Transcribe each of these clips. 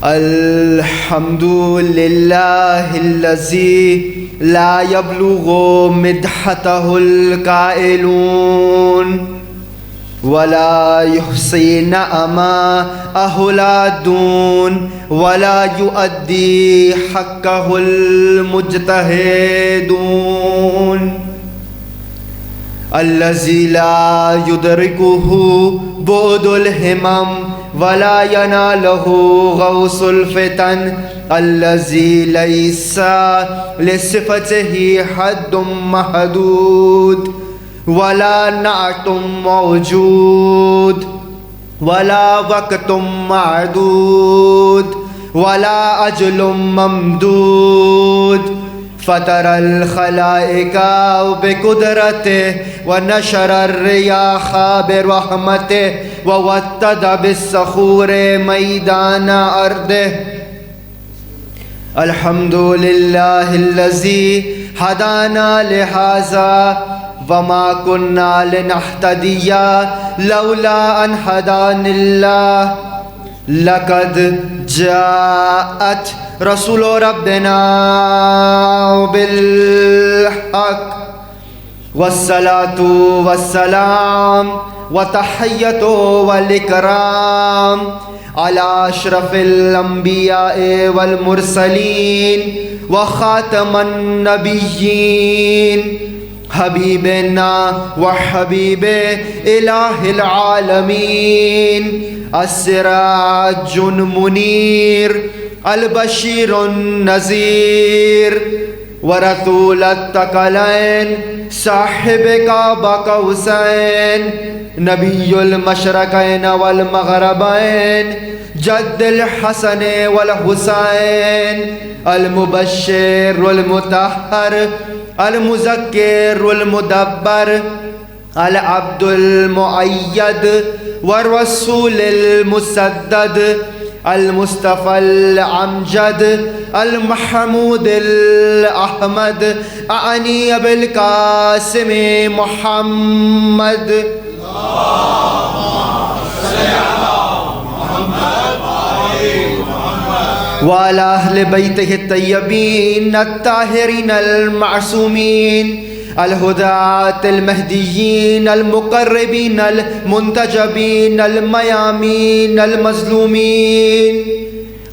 الحمد للہ الذی لا یبلغ مدحتہ القائلون ولا یحصی نعماءہ العادون ولا یؤدی حقہ المجتہدون الذی لا یدرکہ بعد الہمم ولا ینالہ غوث الفتن الذی لیس لصفتہ حد محدود ولا نعت موجود ولا وقت معدود ولا اجل ممدود فطر الخلائق بقدرته ونشر الرياح برحمته ووتد بالصخور ميدان أرضه الحمد لله الذي هدانا لهذا وما كنا لنهتدي لولا أن هدانا الله لقد جاءت رسول ربنا بالحق والصلاة والسلام وتحية والإكرام على أشرف الأنبياء والمرسلين وخاتم النبيين حبيبنا وحبيب إله العالمين السراج المنير البشير النذير ورسول الثقلين صاحب قاب قوسين نبي المشرقين والمغربين جد الحسن والحسين المبشر والمطهر المذكر والمدبر العبد المؤيد والرسول المسدد المصطفى الأمجد المحمود الأحمد أعني بالقاسم محمد وعلى أهل بيته الطيبين الطاهرين المعصومين الهداة المهديين المقربين المنتجبين الميامين المظلومين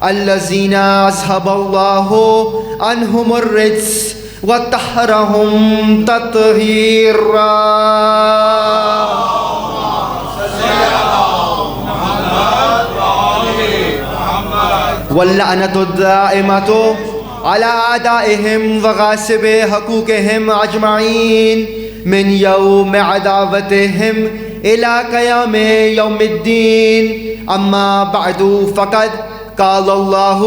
الذين أذهب الله عنهم الرجس وطهرهم تطهيرا واللعنة الدائمة على أعدائهم وغاصب حقوقهم أجمعين من يوم عداوتهم إلى قيام يوم الدين أما بعد فقد قال الله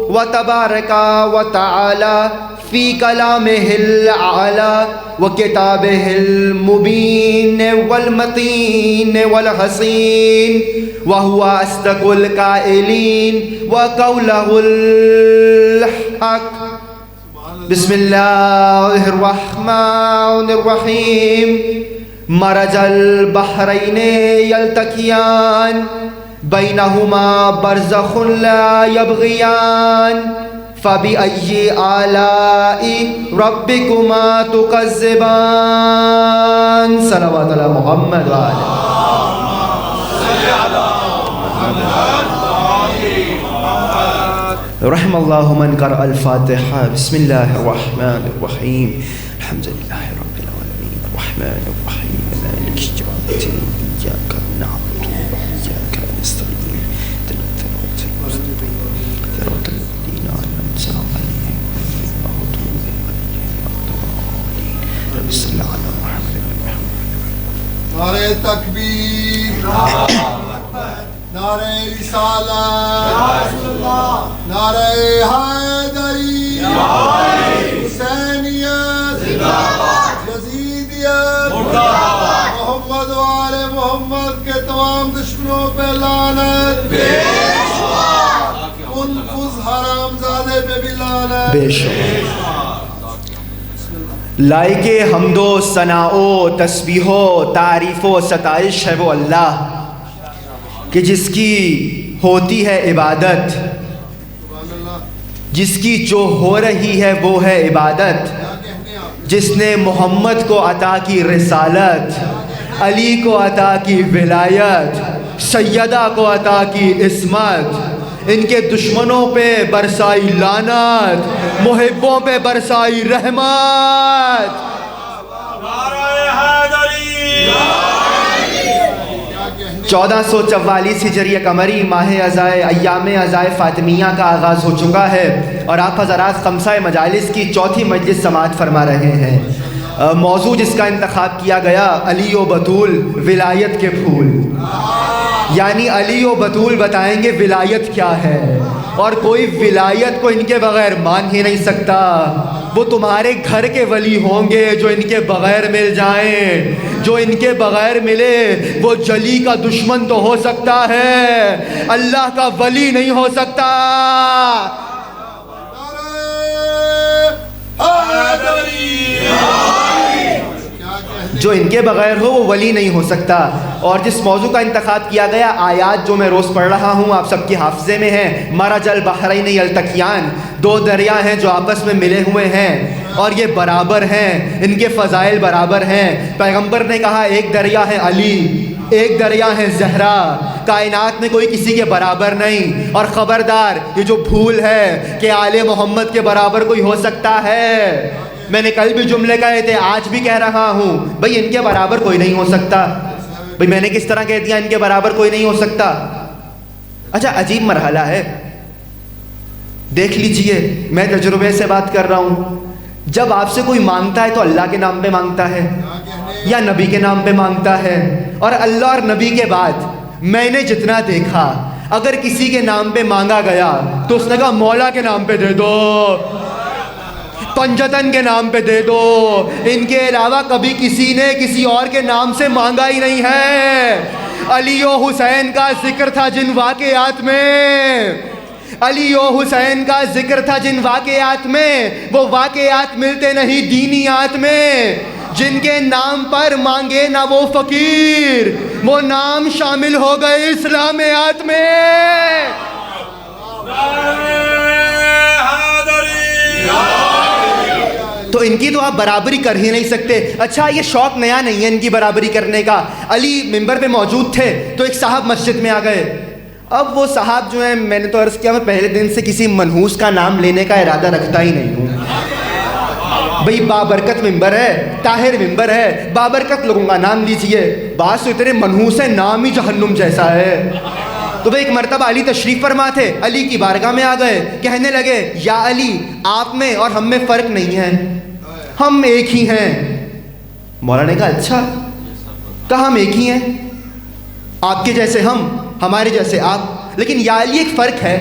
وتبارك وتعالى في كلامه الأعلى وكتابه المبين والمتين والحسين وهو أصدق القائلين وقوله الحق بسم الله الرحمن الرحيم مرج البحرين يلتقيان بينهما برزخ لا يبغيان فبأي آلاء ربكما تكذبان صلوات على محمد وآله رحم الله من قرأ الفاتحة بسم الله الرحمن الرحيم الحمد لله رب العالمين الرحمن الرحيم مالك يوم الدين إياك نعبد وإياك نستعين اهدنا الصراط المستقيم صراط الذين أنعمت عليهم غير المغضوب عليهم ولا الضالين رب صل على محمد نعرہ تکبیر نعرہ رسالت نعرہ حیدری حسینیت یزیدیت محمد و آل محمد کے تمام دشمنوں پہ لعنت انفذ حرام زادے پہ بھی لعنت بے شک لائق حمد و ثناء و تسبیح و تعریف و ستائش ہے وہ اللہ کہ جس کی ہوتی ہے عبادت جس کی جو ہو رہی ہے وہ ہے عبادت، جس نے محمد کو عطا کی رسالت، علی کو عطا کی ولایت، سیدہ کو عطا کی عصمت، ان کے دشمنوں پہ برسائی لعنت، محبوں پہ برسائی رحمت۔ 1444 ہجری قمری ماہ ازائے ایام ازائے فاطمیہ کا آغاز ہو چکا ہے اور آپ حضرات خمسہ مجالس کی چوتھی مجلس سماعت فرما رہے ہیں۔ موضوع جس کا انتخاب کیا گیا علی و بطول ولایت کے پھول، یعنی علی و بطول بتائیں گے ولایت کیا ہے، اور کوئی ولایت کو ان کے بغیر مان ہی نہیں سکتا۔ وہ تمہارے گھر کے ولی ہوں گے جو ان کے بغیر مل جائیں، جو ان کے بغیر ملے وہ جلی کا دشمن تو ہو سکتا ہے، اللہ کا ولی نہیں ہو سکتا۔ جو ان کے بغیر ہو وہ ولی نہیں ہو سکتا۔ اور جس موضوع کا انتخاب کیا گیا، آیات جو میں روز پڑھ رہا ہوں آپ سب کے حافظے میں ہیں، مرج البحرین یلتقیان، دو دریا ہیں جو آپس میں ملے ہوئے ہیں اور یہ برابر ہیں، ان کے فضائل برابر ہیں۔ پیغمبر نے کہا ایک دریا ہے علی، ایک دریا ہے زہرا، کائنات میں کوئی کسی کے برابر نہیں۔ اور خبردار یہ جو بھول ہے کہ آل محمد کے برابر کوئی ہو سکتا ہے، میں نے کل بھی جملے کہے تھے، آج بھی کہہ رہا ہوں، بھئی ان کے برابر کوئی نہیں ہو سکتا۔ بھئی میں نے کس طرح کہہ دیا ان کے برابر کوئی نہیں ہو سکتا؟ اچھا عجیب مرحلہ ہے، دیکھ لیجئے، میں تجربے سے بات کر رہا ہوں۔ جب آپ سے کوئی مانگتا ہے تو اللہ کے نام پہ مانگتا ہے یا نبی کے نام پہ مانگتا ہے؟ اور اللہ اور نبی کے بعد میں نے جتنا دیکھا، اگر کسی کے نام پہ مانگا گیا تو اس نے کہا مولا کے نام پہ دے دو، پنجتن کے نام پہ دے دو، ان کے علاوہ کبھی کسی نے کسی اور کے نام سے مانگا ہی نہیں ہے۔ علی و حسین کا ذکر تھا جن واقعات میں، علی و حسین کا ذکر تھا جن واقعات میں، وہ واقعات ملتے نہیں دینیات میں۔ جن کے نام پر مانگے نہ وہ فقیر، وہ نام شامل ہو گئے اسلامیات میں۔ تو ان کی تو آپ برابری کر ہی نہیں سکتے۔ اچھا یہ شوق نیا نہیں ہے ان کی برابری کرنے کا۔ علی ممبر پہ موجود تھے تو ایک صاحب مسجد میں آ گئے۔ اب وہ صاحب جو ہیں، میں نے تو عرض کیا میں پہلے دن سے کسی منحوس کا نام لینے کا ارادہ رکھتا ہی نہیں ہوں۔ بھئی بابرکت ممبر ہے، طاہر ممبر ہے، بابرکت لوگوں کا نام لیجئے۔ بعض تو اتنے منحوس ہیں نام ہی جہنم جیسا ہے۔ تو وہ ایک مرتبہ علی تشریف فرما تھے، علی کی بارگاہ میں آ گئے، کہنے لگے یا علی آپ میں اور ہم میں فرق نہیں ہے، ہم ایک ہی ہیں۔ مولا نے کہا اچھا، کہا ہم ایک ہی ہیں، آپ کے جیسے ہم، ہمارے جیسے آپ، لیکن یا علی ایک فرق ہے،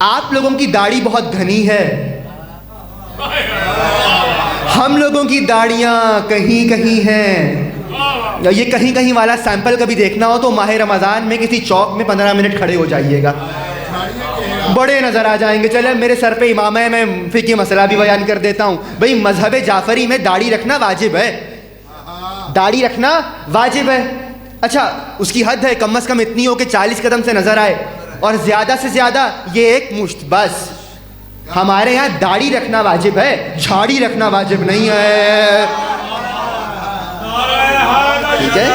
آپ لوگوں کی داڑھی بہت گھنی ہے، ہم لوگوں کی داڑیاں کہیں کہیں ہیں۔ یہ کہیں کہیں والا سیمپل کبھی دیکھنا ہو تو ماہ رمضان میں کسی چوک میں 15 منٹ کھڑے ہو جائیے گا، بڑے نظر آ جائیں گے۔ چلے میرے سر پہ امامہ ہے، میں فقہی مسئلہ بھی بیان کر دیتا ہوں۔ بھئی مذہب جعفری میں داڑھی رکھنا واجب ہے، داڑھی رکھنا واجب ہے۔ اچھا اس کی حد ہے، کم از کم اتنی ہو کہ 40 قدم سے نظر آئے، اور زیادہ سے زیادہ یہ ایک مشت بس۔ ہمارے یہاں داڑھی رکھنا واجب ہے، جھاڑی رکھنا واجب نہیں ہے، ٹھیک ہے؟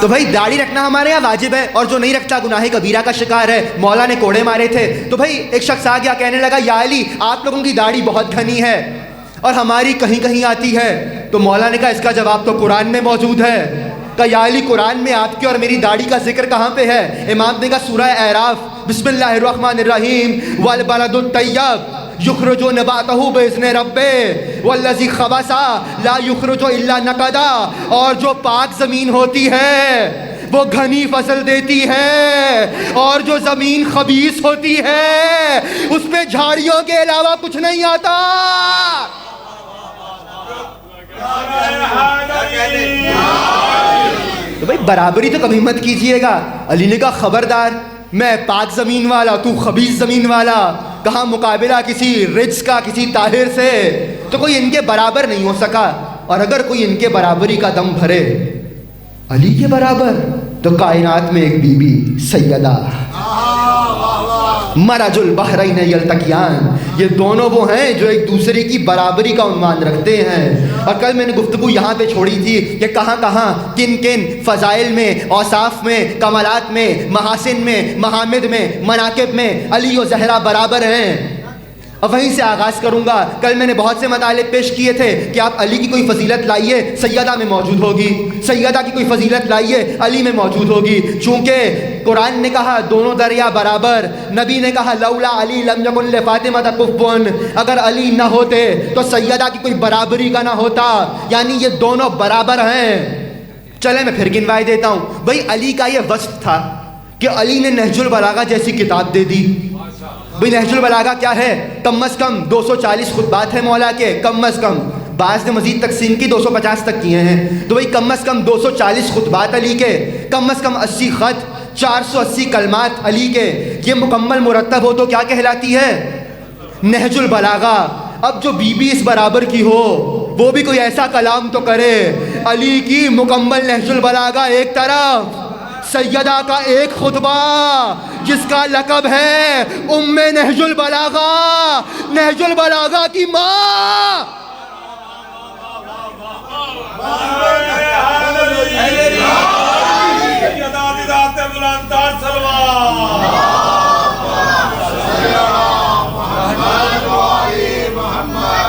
تو بھائی داڑھی رکھنا ہمارے یہاں واجب ہے، اور جو نہیں رکھتا گناہ کبیرہ کا شکار ہے۔ مولا نے کوڑے مارے تھے تو بھائی ایک شخص آ گیا، کہنے لگا یا علی آپ لوگوں کی داڑھی بہت گھنی ہے اور ہماری کہیں کہیں آتی ہے۔ تو مولا نے کہا اس کا جواب تو قرآن میں موجود ہے۔ کہا یا علی قرآن میں آپ کی اور میری داڑھی کا ذکر کہاں پہ ہے؟ امام نے کہا سورہ اعراف، بسم اللہ الرحمن الرحیم، والبلد الطیب یخرج نباتہ باذن ربہ والذی خبث لا یخرج الا نقدا، اور جو پاک زمین ہوتی ہے وہ گھنی فصل دیتی ہے، اور جو زمین خبیث ہوتی ہے اس میں جھاڑیوں کے علاوہ کچھ نہیں آتا۔ تو بھائی برابری تو کبھی مت کیجئے گا۔ علی نے کہا خبردار، میں پاک زمین والا، تو خبیث زمین والا، کہاں مقابلہ کسی رجس کا، کسی طاہر سے؟ تو کوئی ان کے برابر نہیں ہو سکا، اور اگر کوئی ان کے برابری کا دم بھرے علی کے برابر تو کائنات میں ایک بی بی سیدہ مرج البحرین یلتقیان، یہ دونوں وہ ہیں جو ایک دوسرے کی برابری کا عنوان رکھتے ہیں۔ اور کل میں نے گفتگو یہاں پہ چھوڑی تھی کہ کہاں کہاں کن کن فضائل میں، اوصاف میں، کمالات میں، محاسن میں، محامد میں، مناقب میں علی و زہرا برابر ہیں۔ اور وہیں سے آغاز کروں گا۔ کل میں نے بہت سے مطالب پیش کیے تھے کہ آپ علی کی کوئی فضیلت لائیے، سیدہ میں موجود ہوگی، سیدہ کی کوئی فضیلت لائیے، علی میں موجود ہوگی، چونکہ قرآن نے کہا دونوں دریا برابر، نبی نے کہا لولا علی لم یکن لفاطمہ کفوا، اگر علی نہ ہوتے تو سیدہ کی کوئی برابری کا نہ ہوتا، یعنی یہ دونوں برابر ہیں۔ چلے میں پھر گنوائے دیتا ہوں۔ بھائی علی کا یہ وصف تھا کہ علی نے نہج البلاغہ جیسی کتاب دے دی۔ بھئی نہج البلاغہ کیا ہے؟ کم از کم 240 خطبات ہیں مولا کے، کم از کم، بعض نے مزید تقسیم کی 250 تک کیے ہیں، تو بھئی کم از کم 240 خطبات علی کے، کم از کم 80 خط، 480 کلمات علی کے، یہ مکمل مرتب ہو تو کیا کہلاتی ہے؟ نہج البلاغہ۔ اب جو بی بی اس برابر کی ہو وہ بھی کوئی ایسا کلام تو کرے۔ علی کی مکمل نہج البلاغہ ایک طرف، سیدہ کا ایک خطبہ جس کا لقب ہے ام نہج البلاغہ، نہج البلاغہ کی ماں۔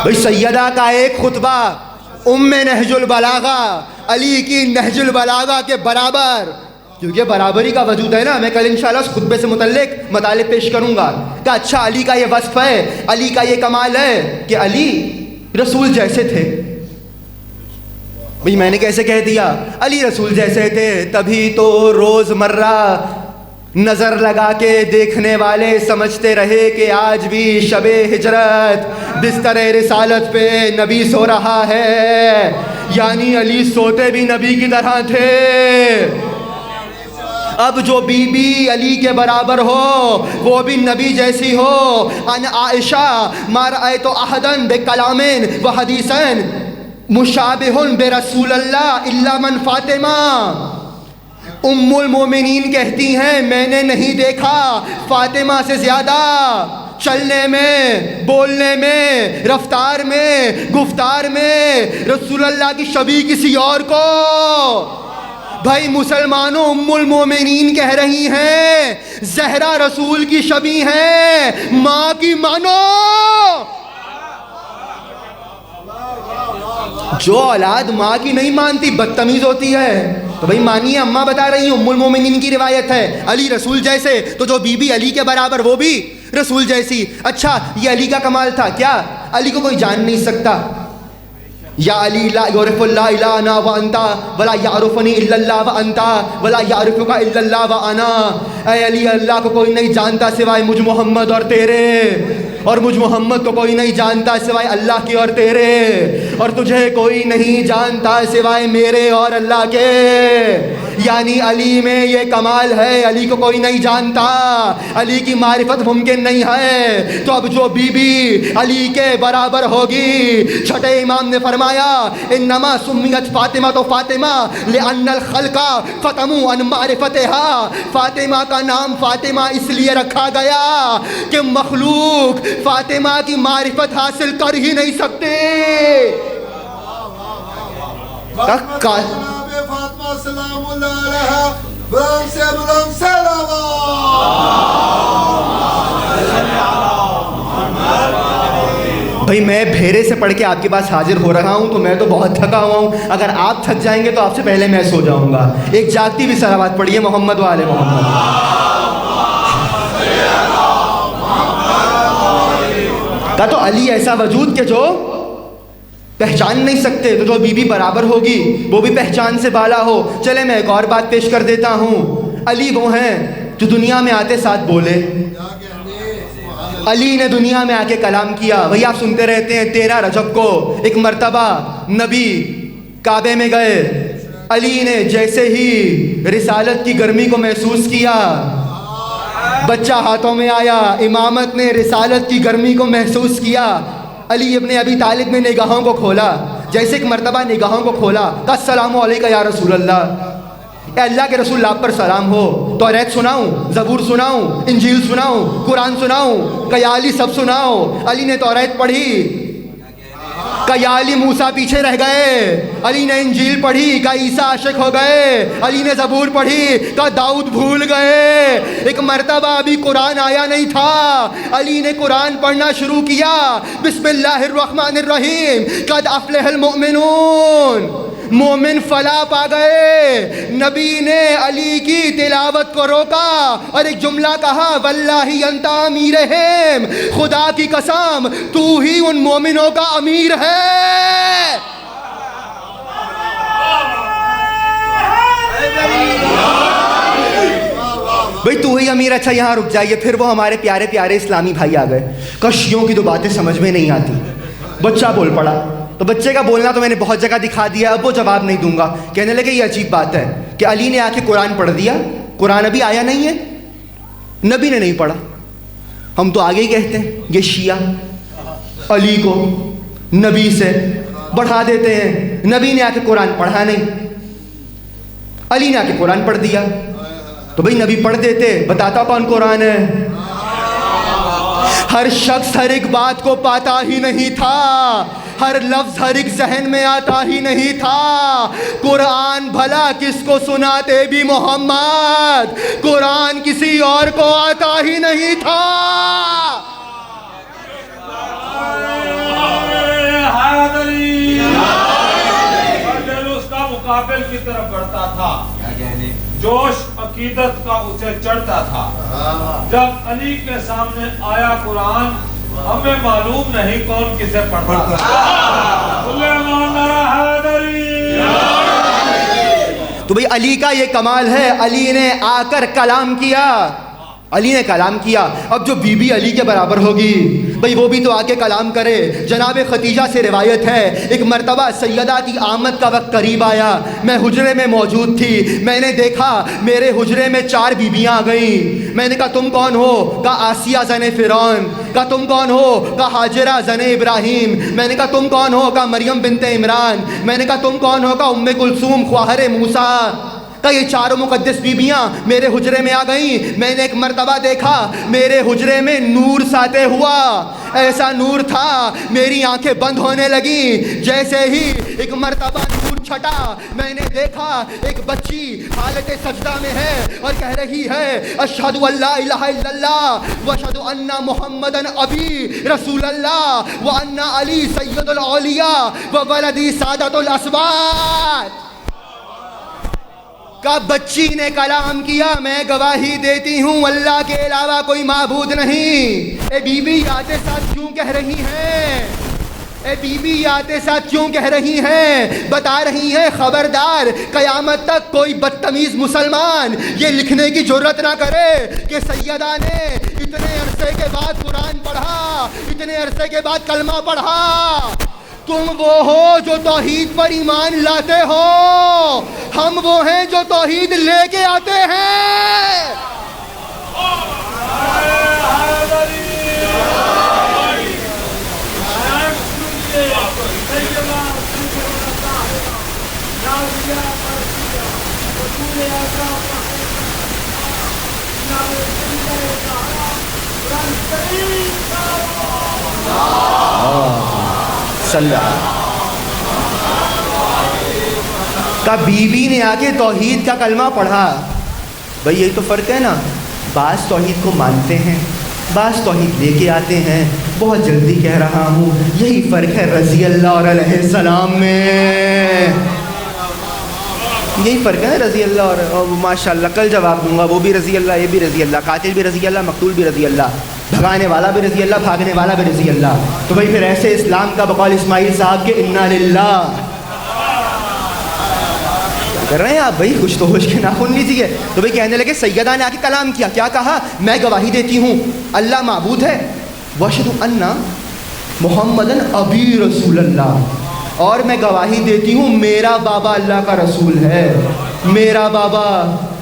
بھئی سیدہ کا ایک خطبہ ام نہج البلاغہ، علی کی نہج البلاغہ کے برابر، کیونکہ برابری کا وجود ہے نا۔ میں کل انشاءاللہ اس خطبے سے متعلق مطالب پیش کروں گا کہ اچھا علی کا یہ وصف ہے، علی کا یہ کمال ہے کہ علی رسول جیسے تھے۔ بھئی میں نے کیسے کہہ دیا؟ علی رسول جیسے تھے، تبھی تو روز مرہ نظر لگا کے دیکھنے والے سمجھتے رہے کہ آج بھی شب ہجرت بستر رسالت پہ نبی سو رہا ہے، یعنی علی سوتے بھی نبی کی طرح تھے۔ اب جو بی بی علی کے برابر ہو وہ بھی نبی جیسی ہو۔ ان عائشہ ما رأیت احدا بکلام و حدیثا مشابہ برسول اللہ الا من فاطمہ۔ ام المومنین کہتی ہیں میں نے نہیں دیکھا فاطمہ سے زیادہ چلنے میں، بولنے میں، رفتار میں، گفتار میں رسول اللہ کی شبیہ کسی اور کو۔ بھائی مسلمانوں، ام المومنین کہہ رہی ہیں زہرا رسول کی شبیہ ہیں، ماں کی مانو۔ جو اولاد ماں کی نہیں مانتی بدتمیز ہوتی ہے، تو بھائی مانیے، اماں بتا رہی ہیں، ام المومنین کی روایت ہے علی رسول جیسے، تو جو بی بی علی کے برابر وہ بھی رسول جیسی۔ اچھا یہ علی کا کمال تھا کیا؟ علی کو کوئی جان نہیں سکتا۔ یا علی لا یعرف اللہ الا انا وانتا ولا یعرفنی الا اللہ وانتا ولا یعرفک الا اللہ وانا۔ اے علی اللہ کو کوئی نہیں جانتا سوائے مجھ محمد اور تیرے، اور مجھ محمد کو کوئی نہیں جانتا سوائے اللہ کی اور تیرے، اور تجھے کوئی نہیں جانتا سوائے میرے اور اللہ کے۔ یعنی علی میں یہ کمال ہے، علی کو کوئی نہیں جانتا، علی کی معرفت ممکن نہیں ہے۔ تو اب جو بی بی علی کے برابر ہوگی، چھٹے امام نے فرمایا انما سمیت فاطمہ تو فاطمہ لأن الخلق فتموا عن معرفتها۔ فاطمہ کا نام فاطمہ اس لیے رکھا گیا کہ مخلوق فاطمہ کی معرفت حاصل کر ہی نہیں سکتے۔ فاطمہ سلام اللہ علیہا، بلند سے بلند سلام۔ بھائی میں بھیرے سے پڑھ کے آپ کے پاس حاضر ہو رہا ہوں تو میں تو بہت تھکا ہوا ہوں، اگر آپ تھک جائیں گے تو آپ سے پہلے میں سو جاؤں گا۔ ایک جاگتی بھی صلوات پڑھیے محمد و آل محمد۔ کہا تو علی ایسا وجود کہ جو پہچان نہیں سکتے، تو جو بی بی برابر ہوگی وہ بھی پہچان سے بالا ہو۔ چلے میں ایک اور بات پیش کر دیتا ہوں۔ علی وہ ہیں جو دنیا میں آتے ساتھ بولے۔ علی نے دنیا میں آ کے کلام کیا۔ وہی آپ سنتے رہتے ہیں 13 رجب کو ایک مرتبہ نبی کعبے میں گئے، علی نے جیسے ہی رسالت کی گرمی کو محسوس کیا، بچہ ہاتھوں میں آیا، امامت نے رسالت کی گرمی کو محسوس کیا، علی ابن ابی طالب نے نگاہوں کو کھولا، جیسے ایک مرتبہ نگاہوں کو کھولا، کہا السلام علیکم یا رسول اللہ۔ اے اللہ کے رسول آپ پر سلام ہو، توریت سناؤں، زبور سناؤں، انجیل سناؤں، قرآن سناؤں؟ کہ یا علی سب سناؤ۔ علی نے توریت پڑھی، کہ یا علی موسیٰ پیچھے رہ گئے۔ علی نے انجیل پڑھی، کہ عیسیٰ عاشق ہو گئے۔ علی نے زبور پڑھی، کہ داؤد بھول گئے۔ ایک مرتبہ ابھی قرآن آیا نہیں تھا، علی نے قرآن پڑھنا شروع کیا، بسم اللہ الرحمن الرحیم، قد افلح المؤمنون، مومن فلاح پا گئے۔ نبی نے علی کی تلاوت کو روکا اور ایک جملہ کہا، واللہ انت امیرہم، خدا کی قسم تو ہی ان مومنوں کا امیر ہے۔ بھئی تو ہی امیر، اچھا یہاں رک جائیے۔ پھر وہ ہمارے پیارے پیارے اسلامی بھائی آ گئے، کشیوں کی تو باتیں سمجھ میں نہیں آتی۔ بچہ بول پڑا، تو بچے کا بولنا تو میں نے بہت جگہ دکھا دیا، اب وہ جواب نہیں دوں گا۔ کہنے لگے یہ عجیب بات ہے کہ علی نے آ کے قرآن پڑھ دیا، قرآن ابھی آیا نہیں ہے، نبی نے نہیں پڑھا۔ ہم تو آگے ہی کہتے ہیں یہ شیعہ علی کو نبی سے بڑھا دیتے ہیں، نبی نے آ کے قرآن پڑھا نہیں، علی نے آ کے قرآن پڑھ دیا۔ تو بھئی نبی پڑھ دیتے، بتاتا کون قرآن ہے؟ ہر شخص ہر ایک بات کو پاتا ہی نہیں تھا، ہر لفظ ہر ایک ذہن میں آتا ہی نہیں تھا۔ قرآن بھلا کس کو سناتے بھی محمد، قرآن کسی اور کو آتا ہی نہیں تھا۔ اس کا مقابل کی طرف بڑھتا تھا، جوش عقیدت کا اسے چڑھتا تھا۔ جب علی کے سامنے آیا قرآن، ہمیں معلوم نہیں کون کسے پڑھتا تھا۔ تو بھئی علی کا یہ کمال ہے، علی نے آ کر کلام کیا، علی نے کلام کیا۔ اب جو بی بی علی کے برابر ہوگی بھئی وہ بھی تو آ کے کلام کرے۔ جناب خدیجہ سے روایت ہے، ایک مرتبہ سیدہ کی آمد کا وقت قریب آیا، میں حجرے میں موجود تھی، میں نے دیکھا میرے حجرے میں 4 بیویاں آ گئیں۔ میں نے کہا تم کون ہو؟ کہا آسیہ زن فرعون۔ کہا تم کون ہو؟ کہا ہاجرہ زن ابراہیم۔ میں نے کہا تم کون ہو؟ کہا مریم بنت عمران۔ میں نے کہا تم کون ہو؟ کہا ام کلثوم خواہر موسیٰ۔ کہ یہ 4 مقدس بیبیاں میرے حجرے میں آ گئیں۔ میں نے ایک مرتبہ دیکھا میرے حجرے میں نور ساطع ہوا، ایسا نور تھا میری آنکھیں بند ہونے لگیں۔ جیسے ہی ایک مرتبہ نور چھٹا، میں نے دیکھا ایک بچی حالت سجدہ میں ہے اور کہہ رہی ہے اشہد ان لا الہ الا اللہ واشہد ان محمدن ابی رسول اللہ وان علی سید الاولیاء وولدی سعادت الاسباط۔ کا بچی نے کلام کیا، میں گواہی دیتی ہوں اللہ کے علاوہ کوئی معبود نہیں۔ اے بی بی آتے ساتھ کیوں کہہ رہی ہیں؟ اے بی بی آتے ساتھ کیوں کہہ رہی ہیں؟ بتا رہی ہیں خبردار قیامت تک کوئی بدتمیز مسلمان یہ لکھنے کی جرت نہ کرے کہ سیدہ نے اتنے عرصے کے بعد قرآن پڑھا، اتنے عرصے کے بعد کلمہ پڑھا۔ تم وہ ہو جو توحید پر ایمان لاتے ہو، ہم وہ ہیں جو توحید لے کے آتے ہیں۔ کا بیوی نے آ کے توحید کا کلمہ پڑھا۔ بھئی یہی تو فرق ہے نا، بعض توحید کو مانتے ہیں، بعض توحید لے کے آتے ہیں۔ بہت جلدی کہہ رہا ہوں، یہی فرق ہے رضی اللہ اور علیہ السلام میں، یہی فرق ہے رضی اللہ اور ماشاء اللہ کل جواب دوں گا، وہ بھی رضی اللہ، یہ بھی رضی اللہ، قاتل بھی رضی اللہ، مقتول بھی رضی اللہ، بھگانے والا بھی رضی اللہ، بھاگنے والا بھی رضی اللہ۔ تو بھائی پھر ایسے اسلام کا بقول اسماعیل صاحب کے انا للہ کیا کر رہے ہیں آپ بھائی؟ کچھ تو ہوش کے ناخن لیجیے۔ تو بھائی کہنے لگے سیدہ نے آ کے کلام کیا، کیا کہا؟ میں گواہی دیتی ہوں اللہ معبود ہے، واشہد ان محمدن ابی رسول اللہ، اور میں گواہی دیتی ہوں میرا بابا اللہ کا رسول ہے، میرا بابا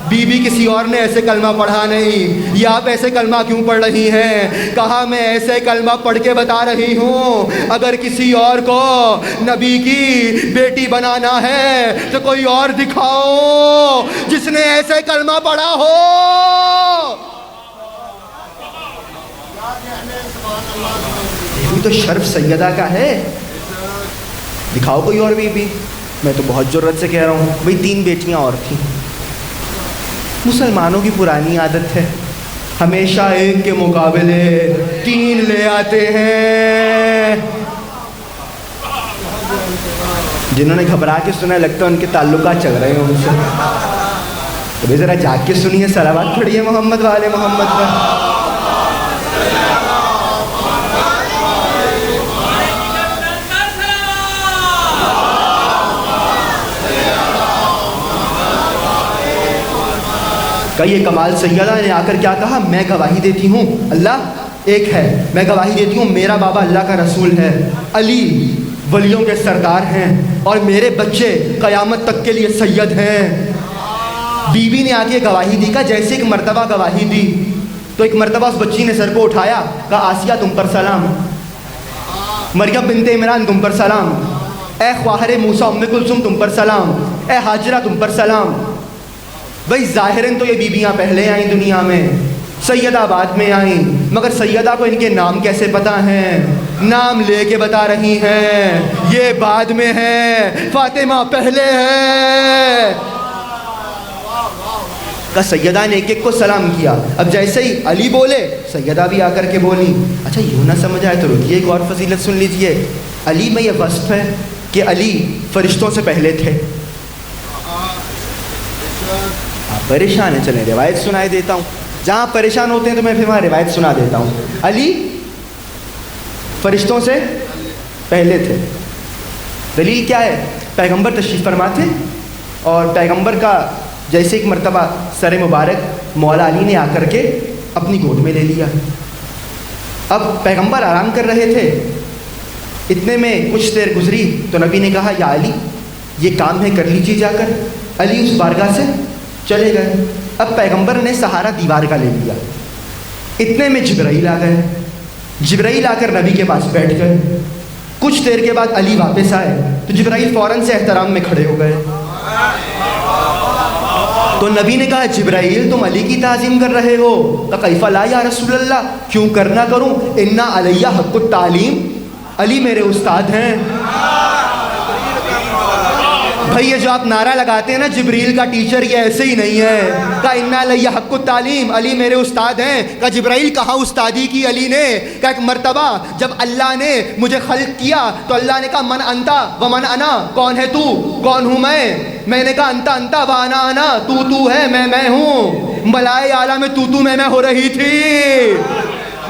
بی بی کسی اور نے ایسے کلمہ پڑھا نہیں، یہ آپ ایسے کلمہ کیوں پڑھ رہی ہیں؟ کہا میں ایسے کلمہ پڑھ کے بتا رہی ہوں، اگر کسی اور کو نبی کی بیٹی بنانا ہے تو کوئی اور دکھاؤ جس نے ایسے کلمہ پڑھا ہو۔ یہ بھی تو شرف سیدہ کا ہے، دکھاؤ کوئی اور بی بی۔ میں تو بہت جرأت سے کہہ رہا ہوں، بھئی 3 بیٹیاں اور تھیں۔ مسلمانوں کی پرانی عادت ہے، ہمیشہ ایک کے مقابلے 3 لے آتے ہیں۔ جنہوں نے گھبرا کے سنا، لگتا ہے ان کے تعلقات چل رہے ہیں ان سے، تو بھی ذرا جاگ کے سنیے، صلوات پڑھیے محمد والے محمد پر۔ کہ یہ کمال سیدہ نے آ کر کیا کہا؟ میں گواہی دیتی ہوں اللہ ایک ہے، میں گواہی دیتی ہوں میرا بابا اللہ کا رسول ہے، علی ولیوں کے سردار ہیں، اور میرے بچے قیامت تک کے لیے سید ہیں۔ بی بی نے آ کے گواہی دی، کا جیسے ایک مرتبہ گواہی دی تو ایک مرتبہ اس بچی نے سر کو اٹھایا، کہا آسیہ تم پر سلام، مریم بنت عمران تم پر سلام، اے خواہر موسیٰ ام کلثوم تم پر سلام، اے ہاجرہ تم پر سلام۔ بھئی ظاہراً تو یہ بیویاں پہلے آئیں دنیا میں، سیدہ بعد میں آئیں، مگر سیدہ کو ان کے نام کیسے پتہ ہیں؟ نام لے کے بتا رہی ہیں، یہ بعد میں ہے، فاطمہ پہلے ہے۔ کہ سیدہ نے ایک ایک کو سلام کیا۔ اب جیسے ہی علی بولے، سیدہ بھی آ کر کے بولی۔ اچھا یوں نہ سمجھ آئے تو رکیے، ایک اور فضیلت سن لیجئے۔ علی میں یہ وصف ہے کہ علی فرشتوں سے پہلے تھے۔ آپ پریشان ہیں، چلیں روایت سنائے دیتا ہوں، جہاں پریشان ہوتے ہیں تو میں پھر وہاں روایت سنا دیتا ہوں۔ علی فرشتوں سے پہلے تھے۔ دلیل کیا ہے؟ پیغمبر تشریف فرما تھے، اور پیغمبر کا جیسے ایک مرتبہ سر مبارک مولا علی نے آ کر کے اپنی گود میں لے لیا۔ اب پیغمبر آرام کر رہے تھے، اتنے میں کچھ دیر گزری تو نبی نے کہا یا علی یہ کام ہے کر لیجیے جا کر۔ علی اس بارگاہ سے چلے گئے۔ اب پیغمبر نے سہارا دیوار کا لے لیا، اتنے میں جبرائیل آ گئے۔ جبرائیل آ کر نبی کے پاس بیٹھ گئے۔ کچھ دیر کے بعد علی واپس آئے تو جبرائیل فوراً سے احترام میں کھڑے ہو گئے۔ تو نبی نے کہا جبرائیل تم علی کی تعظیم کر رہے ہو؟ کیف لا یا رسول اللہ، کیوں کرنا کروں، انا علیہ حق التعلیم، علی میرے استاد ہیں۔ بھئی یہ جو آپ نعرہ لگاتے ہیں نا جبریل کا ٹیچر، یہ ایسے ہی نہیں ہے۔ کہا انا علیہ حق التعلیم، علی میرے استاد ہیں۔ کہا جبرائیل کہاں استادی کی علی نے؟ کہا ایک مرتبہ جب اللہ نے مجھے خلق کیا تو اللہ نے کہا من انتا و من انا، کون ہے تو کون ہوں میں نے کہا انتا انتا و انا انا، تو ہے میں ہوں۔ ملائے اعلیٰ میں تو میں ہو رہی تھی۔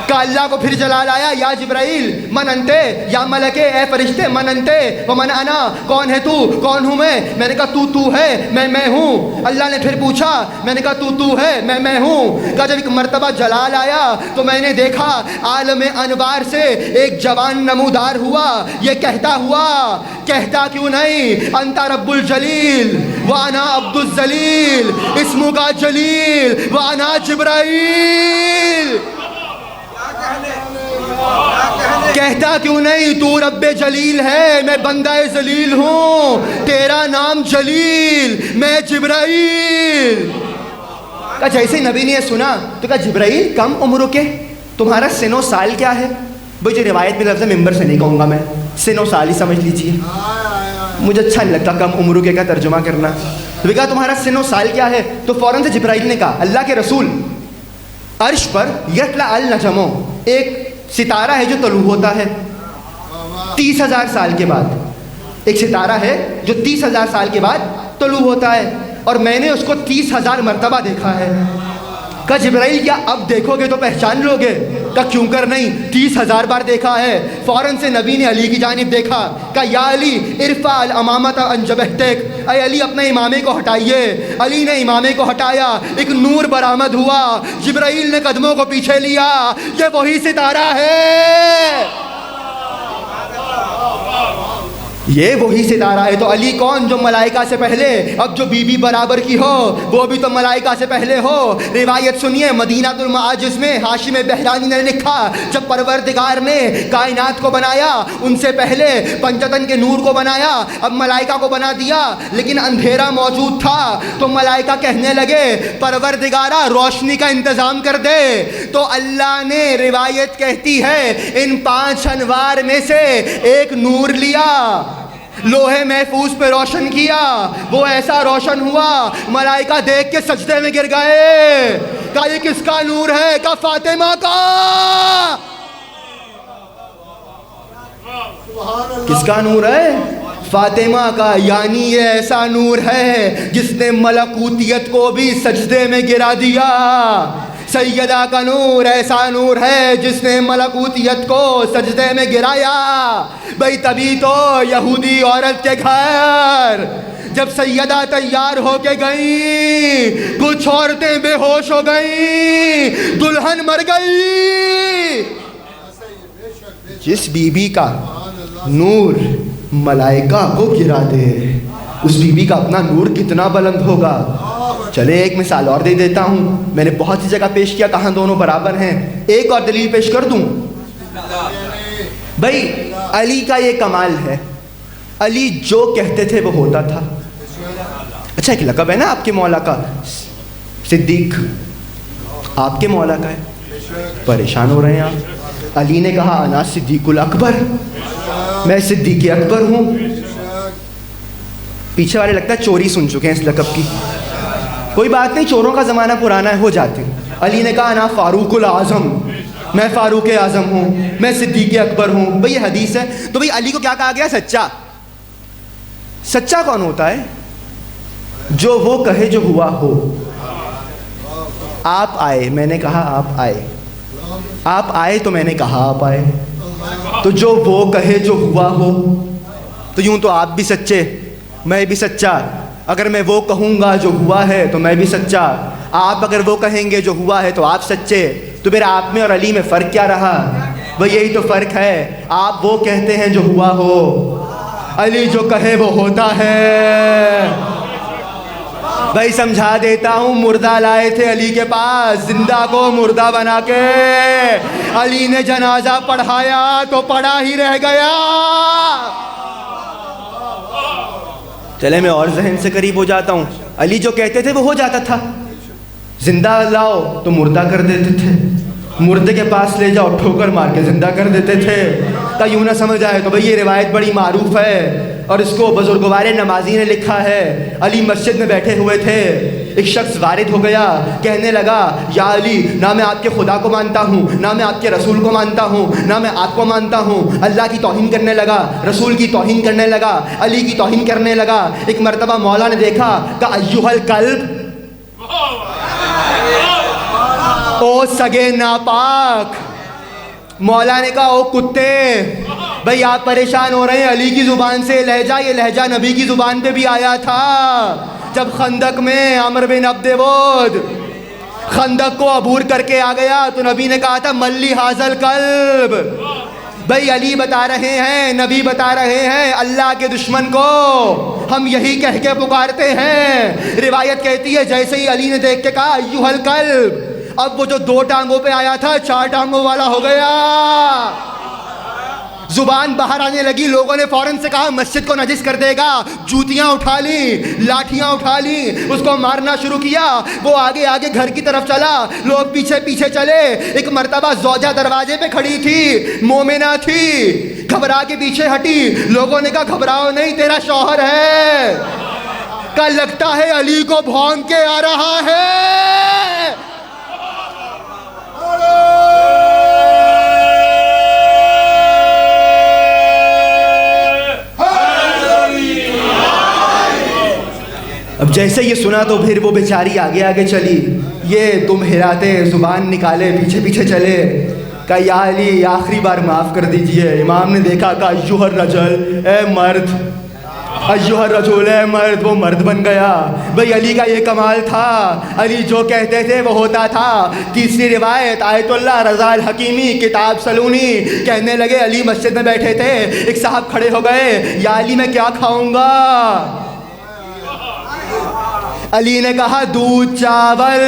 کہ اللہ کو پھر جلال آیا، یا جبرائیل من انتے، یا ملکے اے فرشتے من انتے و من انا، کون ہے تو کون ہوں میں نے کہا تو ہے میں ہوں۔ اللہ نے پھر پوچھا، میں نے کہا تو ہے میں ہوں۔ کہا جب ایک مرتبہ جلال آیا تو میں نے دیکھا عالم انوار سے ایک جوان نمودار ہوا، یہ کہتا ہوا، کہتا کیوں نہیں انتا رب الجلیل وانا عبد الذلیل اسمک جلیل وانا جبرائیل، کہتا کیوں نہیں تو رب جلیل ہے، میں بندہ ذلیل ہوں، تیرا نام جلیل، میں جبرائیل۔ کہا جیسے نبی نے یہ سنا تو کہا جبرائیل کم عمر کے، تمہارا سن و سال کیا ہے؟ بھئی جو روایت میں لفظ ممبر سے نہیں کہوں گا میں، سن و سال ہی سمجھ لیجئے، مجھے اچھا نہیں لگتا کم عمر کے کا ترجمہ کرنا۔ تو کہا تمہارا سن و سال کیا ہے؟ تو فوراً سے جبرائیل نے کہا اللہ کے رسول عرش پر یطلع النجم، ایک ستارہ ہے جو طلوع ہوتا ہے 30,000 سال کے بعد، ایک ستارہ ہے جو 30,000 سال کے بعد طلوع ہوتا ہے، اور میں نے اس کو 30,000 مرتبہ دیکھا ہے۔ کہا جبرائیل کیا اب دیکھو گے تو پہچان لو گے؟ کہا کیوں کر نہیں، 30,000 بار دیکھا ہے۔ فوراً سے نبی نے علی کی جانب دیکھا، کہا یا علی ارفع الامامۃ عن جبہتک، اے علی اپنے امامے کو ہٹائیے۔ علی نے امامے کو ہٹایا، ایک نور برآمد ہوا، جبرائیل نے قدموں کو پیچھے لیا، یہ وہی ستارہ ہے۔ یہ وہی ستارہ ہے تو علی کون جو ملائکہ سے پہلے، اب جو بی بی برابر کی ہو وہ بھی تو ملائکہ سے پہلے ہو۔ روایت سنیے، مدینۃ المعاجز میں ہاشم بحرانی نے لکھا، جب پروردگار نے کائنات کو بنایا ان سے پہلے پنجتن کے نور کو بنایا، اب ملائکہ کو بنا دیا، لیکن اندھیرا موجود تھا تو ملائکہ کہنے لگے پروردگارا روشنی کا انتظام کر دے، تو اللہ نے، روایت کہتی ہے، ان 5 انوار میں سے ایک نور لیا، لوہے محفوظ پہ روشن کیا، وہ ایسا روشن ہوا ملائکہ دیکھ کے سجدے میں گر گئے۔ کہا یہ کس کا نور ہے؟ کہا فاطمہ کا۔ کس کا نور ہے؟ فاطمہ کا، یعنی یہ ایسا نور ہے جس نے ملکوتیت کو بھی سجدے میں گرا دیا۔ سیدہ کا نور ایسا نور ہے جس نے ملکوتیت کو سجدے میں گرایا۔ بھئی تبھی تو یہودی عورت کے گھر جب سیدہ تیار ہو کے گئیں، کچھ عورتیں بے ہوش ہو گئیں، دلہن مر گئی۔ جس بی بی کا نور ملائکہ کو گرا دے، اس بی بی کا اپنا نور کتنا بلند ہوگا۔ چلے ایک مثال اور دے دیتا ہوں، میں نے بہت سی جگہ پیش کیا کہاں دونوں برابر ہیں، ایک اور دلیل پیش کر دوں۔ بھائی علی کا یہ کمال ہے، علی جو کہتے تھے وہ ہوتا تھا۔ اچھا ایک لقب ہے نا آپ کے مولا کا، صدیق، آپ کے مولا کا ہے، پریشان ہو رہے ہیں آپ۔ علی نے کہا انا صدیق الاکبر، میں صدیق اکبر ہوں۔ پیچھے والے لگتا ہے چوری سن چکے ہیں اس لقب کی، کوئی بات نہیں، چوروں کا زمانہ پرانا ہے، ہو جاتے ہیں۔ علی نے کہا انا فاروق الاعظم، میں فاروق اعظم ہوں، میں صدیق اکبر ہوں۔ بھئی یہ حدیث ہے، تو بھئی علی کو کیا کہا گیا؟ سچا۔ سچا کون ہوتا ہے؟ جو وہ کہے جو ہوا ہو۔ آپ آئے، میں نے کہا آپ آئے، آپ آئے تو میں نے کہا آپ آئے، تو جو وہ کہے جو ہوا ہو، تو یوں تو آپ بھی سچے، میں بھی سچا۔ اگر میں وہ کہوں گا جو ہوا ہے تو میں بھی سچا، آپ اگر وہ کہیں گے جو ہوا ہے تو آپ سچے، تو پھر آپ میں اور علی میں فرق کیا رہا؟ وہ یہی تو فرق ہے، آپ وہ کہتے ہیں جو ہوا ہو، علی جو کہے وہ ہوتا ہے۔ بھائی سمجھا دیتا ہوں، مردہ لائے تھے علی کے پاس، زندہ کو مردہ بنا کے علی نے جنازہ پڑھایا تو پڑھا ہی رہ گیا۔ چلے میں اور ذہن سے قریب ہو جاتا ہوں، علی جو کہتے تھے وہ ہو جاتا تھا۔ زندہ لاؤ تو مردہ کر دیتے تھے، مردے کے پاس لے جاؤ ٹھوکر مار کے زندہ کر دیتے تھے۔ تا یوں نہ سمجھ آئے تو بھئی یہ روایت بڑی معروف ہے، اور اس کو بزرگوار نمازی نے لکھا ہے۔ علی مسجد میں بیٹھے ہوئے تھے، ایک شخص وارد ہو گیا، کہنے لگا یا علی، نہ میں آپ کے خدا کو مانتا ہوں، نہ میں آپ کے رسول کو مانتا ہوں، نہ میں آپ کو مانتا ہوں۔ اللہ کی توہین کرنے لگا، رسول کی توہین کرنے لگا، علی کی توہین کرنے لگا۔ ایک مرتبہ مولا نے دیکھا کہ ایھا الکلب، او سگے ناپاک، مولا نے کہا او کتے۔ بھئی آپ پریشان ہو رہے ہیں، علی کی زبان سے لہجہ، یہ لہجہ نبی کی زبان پہ بھی آیا تھا۔ جب خندق میں عمر بن عبد ود خندق کو عبور کر کے آ گیا تو نبی نے کہا تھا ملی حاضل قلب۔ بھئی علی بتا رہے ہیں، نبی بتا رہے ہیں، اللہ کے دشمن کو ہم یہی کہہ کے پکارتے ہیں۔ روایت کہتی ہے جیسے ہی علی نے دیکھ کے کہا ایھا الکلب، اب وہ جو 2 ٹانگوں پہ آیا تھا 4 ٹانگوں والا ہو گیا، زبان باہر آنے لگی۔ لوگوں نے فوراً سے کہا مسجد کو نجس کر دے گا، جوتیاں اٹھا لیں، لاٹھیاں اٹھا لیں، اس کو مارنا شروع کیا۔ وہ آگے آگے گھر کی طرف چلا، لوگ پیچھے پیچھے چلے۔ ایک مرتبہ زوجہ دروازے پہ کھڑی تھی، مومنہ تھی، گھبرا کے پیچھے ہٹی۔ لوگوں نے کہا گھبراؤ نہیں، تیرا شوہر ہے۔ کہا لگتا ہے علی کو بھونک کے آ رہا ہے۔ اب جیسے یہ سنا تو پھر وہ بیچاری آگے آگے چلی، یہ تم ہراتے زبان نکالے پیچھے پیچھے چلے۔ کہا یا علی آخری بار معاف کر دیجئے۔ امام نے دیکھا، کہا ایھا الرجل، اے مرد، ایھا الرجل، مرد، وہ مرد بن گیا. بھئی علی کا یہ کمال تھا، علی جو کہتے تھے وہ ہوتا تھا. تیسری روایت آیت اللہ رضا الحکیمی کتاب سلونی کہنے لگے، علی مسجد میں بیٹھے تھے، ایک صاحب کھڑے ہو گئے، یا علی میں کیا کھاؤں گا؟ علی نے کہا دودھ چاول.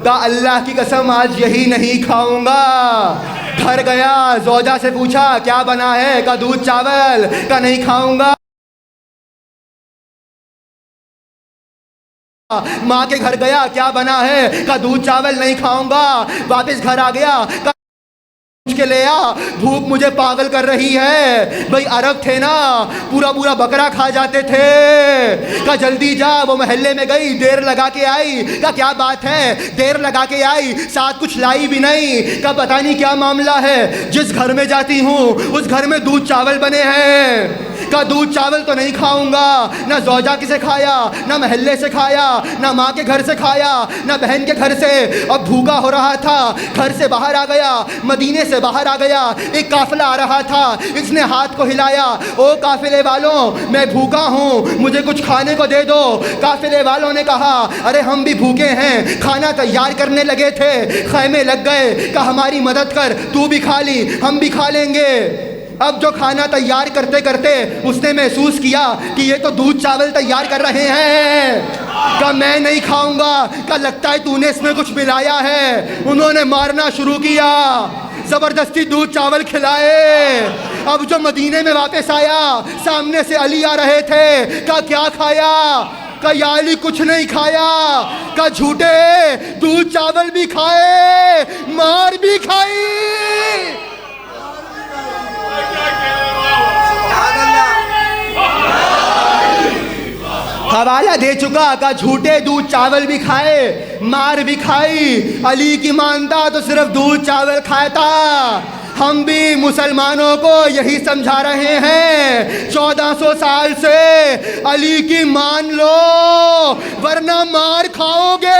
کہا اللہ کی قسم آج یہی نہیں کھاؤں گا. گھر گیا، زوجہ سے پوچھا کیا بنا ہے؟ کہا دودھ چاول. کہا نہیں کھاؤں گا. ماں کے گھر گیا، کیا بنا ہے؟ کہا دودھ چاول. نہیں کھاؤں گا. واپس گھر آ گیا، پوچھ کے لے آ، بھوک مجھے پاگل کر رہی ہے. بھئی عرب تھے نا، پورا بکرا کھا جاتے تھے. کہا جلدی جا. وہ محلے میں گئی، دیر لگا کے آئی. کہا کیا بات ہے؟ دیر لگا کے آئی، ساتھ کچھ لائی بھی نہیں. کہا پتہ نہیں کیا معاملہ ہے، جس گھر میں جاتی ہوں اس گھر میں دودھ چاول بنے ہیں. کہا دودھ چاول تو نہیں کھاؤں گا. نہ زوجہ کی سے کھایا، نہ محلے سے کھایا، نہ ماں کے گھر سے کھایا، نہ بہن کے گھر سے. اب بھوکا ہو رہا تھا، گھر سے باہر آ گیا، مدینے سے باہر آ گیا. ایک قافلہ آ رہا تھا، اس نے ہاتھ کو ہلایا، او قافلے والوں میں بھوکا ہوں، مجھے کچھ کھانے کو دے دو. قافلے والوں نے کہا ارے ہم بھی بھوکے ہیں، کھانا تیار کرنے لگے تھے، خیمے لگ گئے. کہا ہماری مدد کر، تو بھی کھا لی، ہم بھی کھا لیں گے. اب جو کھانا تیار کرتے کرتے اس نے محسوس کیا کہ یہ تو دودھ چاول تیار کر رہے ہیں. کہا میں نہیں کھاؤں گا. کہا لگتا ہے تو نے اس میں کچھ ملایا ہے. انہوں نے مارنا شروع کیا، زبردستی دودھ چاول کھلائے. اب جو مدینے میں واپس آیا، سامنے سے علی آ رہے تھے. کہا کیا کھایا؟ کہا یا علی کچھ نہیں کھایا. کہا جھوٹے، دودھ چاول بھی کھائے، مار بھی کھائی. حوالہ دے چکا. کہا جھوٹے، دودھ چاول بھی کھائے، مار بھی کھائی. علی کی مانتا تو صرف دودھ چاول کھاتا. ہم بھی مسلمانوں کو یہی سمجھا رہے ہیں 1400 سال سے، علی کی مان لو ورنہ مار کھاؤ گے.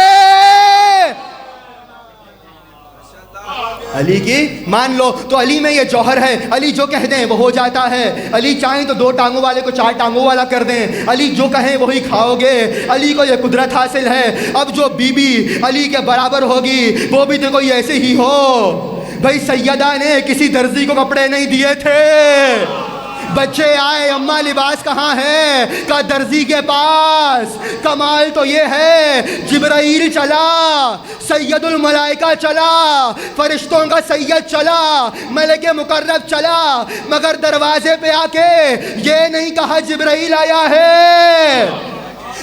علی کی مان لو. تو علی میں یہ جوہر ہے، علی جو کہہ دیں وہ ہو جاتا ہے. علی چاہیں تو 2 ٹانگوں والے کو 4 ٹانگوں والا کر دیں، علی جو کہیں وہی کھاؤ گے. علی کو یہ قدرت حاصل ہے. اب جو بی بی علی کے برابر ہوگی وہ بھی تو کوئی ایسے ہی ہو. بھائی سیدہ نے کسی درزی کو کپڑے نہیں دیے تھے. بچے آئے، اماں لباس کہاں ہے؟ کہا درزی کے پاس. کمال تو یہ ہے جبرائیل چلا، سید الملائکہ چلا، فرشتوں کا سید چلا، ملک مقرب چلا، مگر دروازے پہ آ کے یہ نہیں کہا جبرائیل آیا ہے،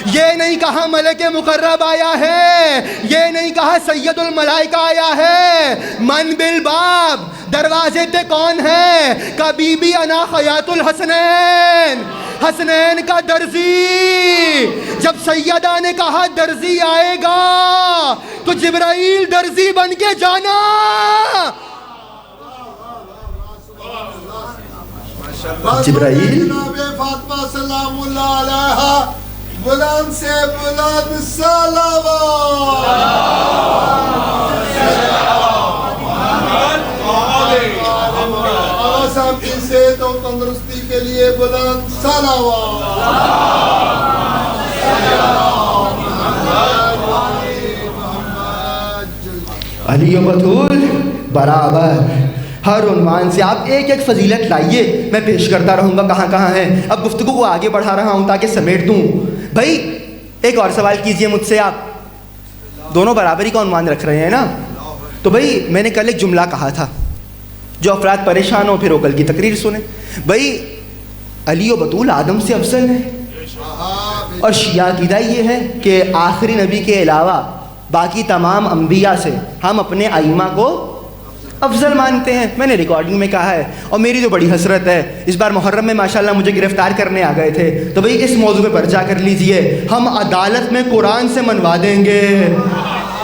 یہ نہیں کہا ملک مقرب آیا ہے، یہ نہیں کہا سید الملائکہ آیا ہے. من بالباب، دروازے پہ کون ہے؟ کہ بی بی انا خیاط الحسنین، حسنین کا درزی. جب سیدہ نے کہا درزی آئے گا تو جبرائیل درزی بن کے جانا. جبرائیل جناب فاطمہ سلام اللہ علیہا بلند سے بلند صلوات. صاحب کی صحت و تندرستی کے لیے بلند صلوات. علی و بطول برابر. ہر عنوان سے آپ ایک ایک فضیلت لائیے، میں پیش کرتا رہوں گا کہاں کہاں ہے. اب گفتگو کو آگے بڑھا رہا ہوں تاکہ سمیٹ دوں. بھائی ایک اور سوال کیجئے مجھ سے. آپ دونوں برابری کا عنوان رکھ رہے ہیں نا؟ تو بھائی میں نے کل ایک جملہ کہا تھا، جو افراد پریشان ہو پھر وہ کل کی تقریر سنیں. بھائی علی و بطول آدم سے افضل ہیں، اور شیعہ عقیدہ یہ ہے کہ آخری نبی کے علاوہ باقی تمام انبیاء سے ہم اپنے ائمہ کو افضل مانتے ہیں. میں نے ریکارڈنگ میں کہا ہے، اور میری جو بڑی حسرت ہے اس بار محرم میں ماشاءاللہ مجھے گرفتار کرنے آ گئے تھے. تو بھئی اس موضوع پہ پرچہ کر لیجئے، ہم عدالت میں قرآن سے منوا دیں گے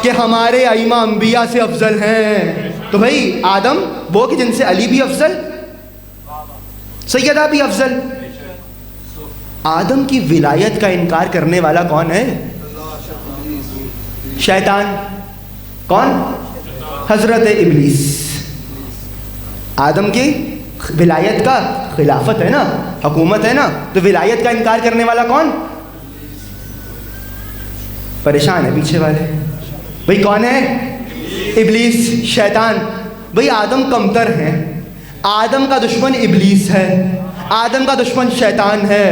کہ ہمارے ائمہ انبیاء سے افضل ہیں. تو بھئی آدم وہ کہ جن سے علی بھی افضل، سیدہ بھی افضل. آدم کی ولایت کا انکار کرنے والا کون ہے؟ شیطان. کون؟ حضرت ابلیس. آدم کی ولایت کا خلافت ہے نا، حکومت ہے نا، تو ولایت کا انکار کرنے والا کون؟ پریشان ہے پیچھے والے بھائی، کون ہے؟ ابلیس، شیطان. بھائی آدم کمتر ہیں، آدم کا دشمن ابلیس ہے، آدم کا دشمن شیطان ہے،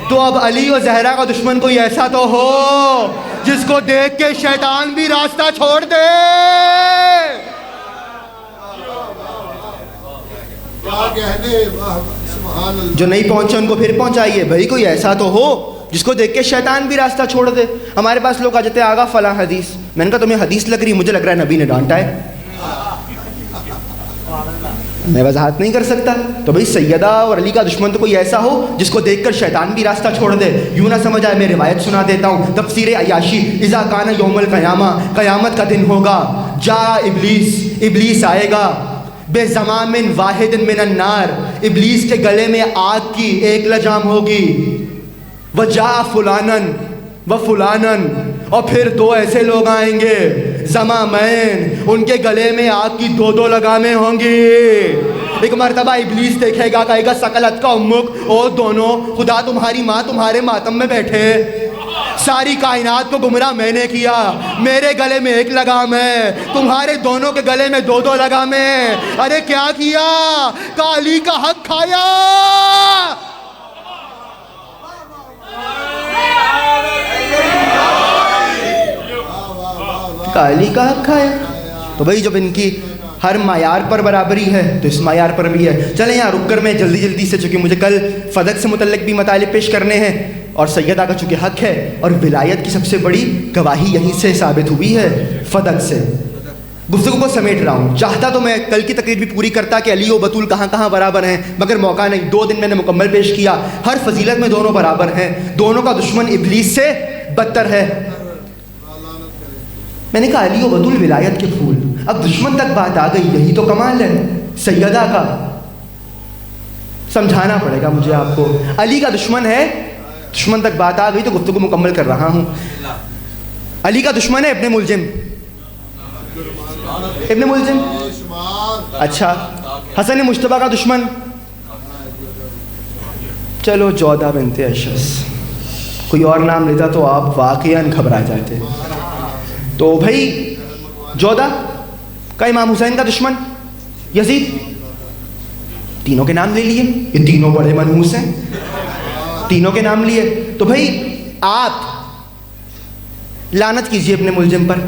تو اب علی و زہرا کا دشمن کوئی ایسا تو ہو جس کو دیکھ کے شیطان بھی راستہ چھوڑ دے. جو نہیں پہنچے ان کو پھر پہنچائیے. بھائی کوئی ایسا تو ہو جس کو دیکھ کے شیطان بھی راستہ چھوڑ دے. ہمارے پاس لوگ آ جاتے ہیں آگا فلاں حدیث. میں نے کہا تمہیں حدیث لگ رہی، مجھے لگ رہا ہے نبی نے ڈانٹا ہے. میں وضاحت نہیں کر سکتا. تو بھائی سیدہ اور علی کا دشمن تو کوئی ایسا ہو جس کو دیکھ کر شیطان بھی راستہ چھوڑ دے. یوں نہ سمجھ آئے، میں روایت سنا دیتا ہوں تفسیر عیاشی. اذا کان یوم القیامہ، قیامت کا دن ہوگا. جا ابلیس، ابلیس آئے گا. بے زمام واحد من النار، ابلیس کے گلے میں آگ کی ایک لجام ہوگی. وجاء فلانن و فلانن، اور پھر دو ایسے لوگ آئیں گے زمامین، ان کے گلے میں آگ کی دو دو لگامیں ہوں گی. ایک مرتبہ ابلیس دیکھے گا، کہے گا سکلت کا امک، او دونوں، خدا تمہاری ماں تمہارے ماتم میں بیٹھے، ساری کائنات کو گمراہ میں نے کیا، میرے گلے میں ایک لگام ہے، تمہارے دونوں کے گلے میں دو دو لگامیں. ارے کیا کیا؟ علی کا حق کھایا. علی کا حق کھایا. تو بھائی جب ان کی ہر معیار پر برابری ہے تو اس معیار پر بھی ہے. چلیں یہاں رک کر میں جلدی سے، چونکہ مجھے کل فدق سے متعلق بھی مطالب پیش کرنے ہیں، اور سیدہ کا چونکہ حق ہے، اور ولایت کی سب سے بڑی گواہی یہیں سے ثابت ہوئی ہے، فدق سے. گفتگو کو سمیٹ رہا ہوں. چاہتا تو میں کل کی تقریر بھی پوری کرتا کہ علی و بطول کہاں کہاں برابر ہیں، مگر موقع نہیں. 2 دن میں نے مکمل پیش کیا. ہر فضیلت میں دونوں برابر ہیں. دونوں کا دشمن ابلیس سے بدتر ہے. میں نے کہا علی و بطول ولایت کے پھول. اب دشمن تک بات آ گئی، یہی تو کمال ہے سیدہ کا. سمجھانا پڑے گا مجھے آپ کو. علی کا دشمن ہے، دشمن تک بات آ گئی تو گفتگو مکمل کر رہا ہوں. علی کا دشمن ہے ابن ملجم. ابن ملجم، اچھا. حسن مجتبیٰ کا دشمن، چلو جودہ بنت اشعث. کوئی اور نام لیتا تو آپ واقعاً گھبرا جاتے. تو بھائی جودہ کا امام حسین کا دشمن یزید. تینوں کے نام لے لیے، یہ تینوں بڑے منحوس ہیں، تینوں کے نام لیے. تو بھائی آپ لعنت کیجئے اپنے ملزم پر.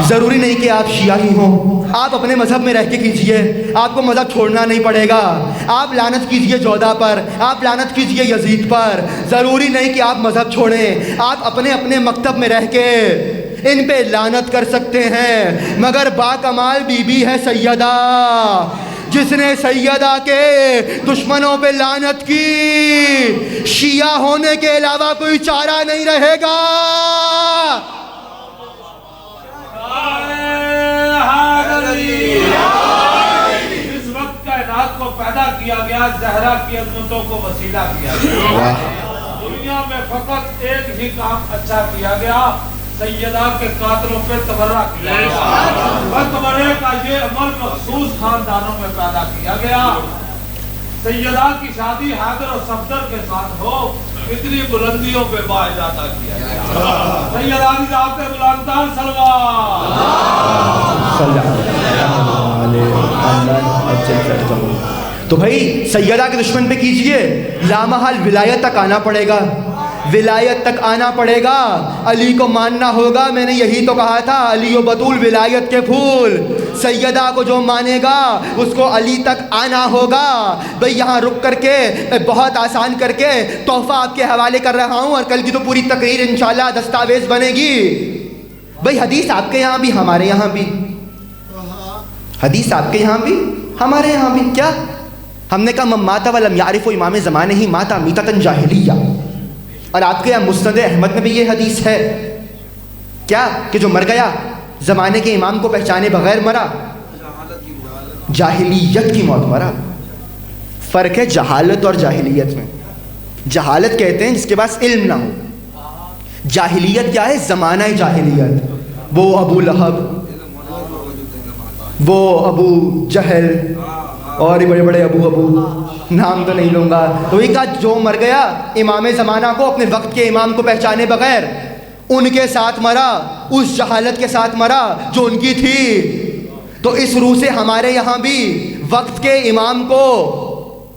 ضروری نہیں کہ آپ شیعہ ہی ہوں، آپ اپنے مذہب میں رہ کے کیجئے، آپ کو مذہب چھوڑنا نہیں پڑے گا. آپ لعنت کیجئے جودہ پر، آپ لعنت کیجئے یزید پر. ضروری نہیں کہ آپ مذہب چھوڑیں، آپ اپنے اپنے مکتب میں رہ کے ان پہ لعنت کر سکتے ہیں. مگر با کمال بی بی ہے سیدہ، جس نے سیدہ کے دشمنوں پہ لعنت کی. شیعہ ہونے کے علاوہ کوئی چارہ نہیں رہے گا. اس وقت کائنات کو پیدا کیا گیا، زہرا کی عظمتوں کو وسیلہ کیا گیا. دنیا میں فقط ایک ہی کام اچھا کیا گیا، سیدہ کے قاتلوں پہ تبرہ کیا گیا. مقبرے کا یہ عمل مخصوص خاندانوں میں پیدا کیا گیا. سیدہ کی شادی حیدر و صفدر کے ساتھ ہو، اتنی بلندیوں پہ باعزادہ کیا گیا. سیدہ کی ذات بلندان سلوات. تو بھائی سیدہ کے دشمن پہ کیجئے، لامحال ولایت تک آنا پڑے گا، ولایت تک آنا پڑے گا. علی کو ماننا ہوگا. میں نے یہی تو کہا تھا، علی و بطول ولایت کے پھول. سیدہ کو جو مانے گا اس کو علی تک آنا ہوگا. بھئی یہاں رک کر کے بہت آسان کر کے تحفہ آپ کے حوالے کر رہا ہوں، اور کل کی تو پوری تقریر انشاءاللہ دستاویز بنے گی. بھئی حدیث آپ کے یہاں بھی ہمارے یہاں بھی، حدیث آپ کے یہاں بھی ہمارے یہاں بھی. کیا ہم نے کہا من مات ولم یعرف امام زمانے ہی مات میتۃ جاہلیہ، اور آپ کے یہاں مسند احمد میں بھی یہ حدیث ہے. کیا کہ جو مر گیا زمانے کے امام کو پہچانے بغیر مرا، جاہلیت کی موت مرا. فرق ہے جہالت اور جاہلیت میں. جہالت کہتے ہیں جس کے پاس علم نہ ہو. جاہلیت کیا ہے؟ زمانہ جاہلیت. وہ ابو لہب، وہ ابو جہل، اور بھی بڑے بڑے ابو نام تو نہیں لوں گا. تو وہی کہا جو مر گیا امام زمانہ کو اپنے وقت کے امام کو پہچانے بغیر ان کے ساتھ مرا, اس جہالت کے ساتھ مرا جو ان کی تھی. تو اس روح سے ہمارے یہاں بھی وقت کے امام کو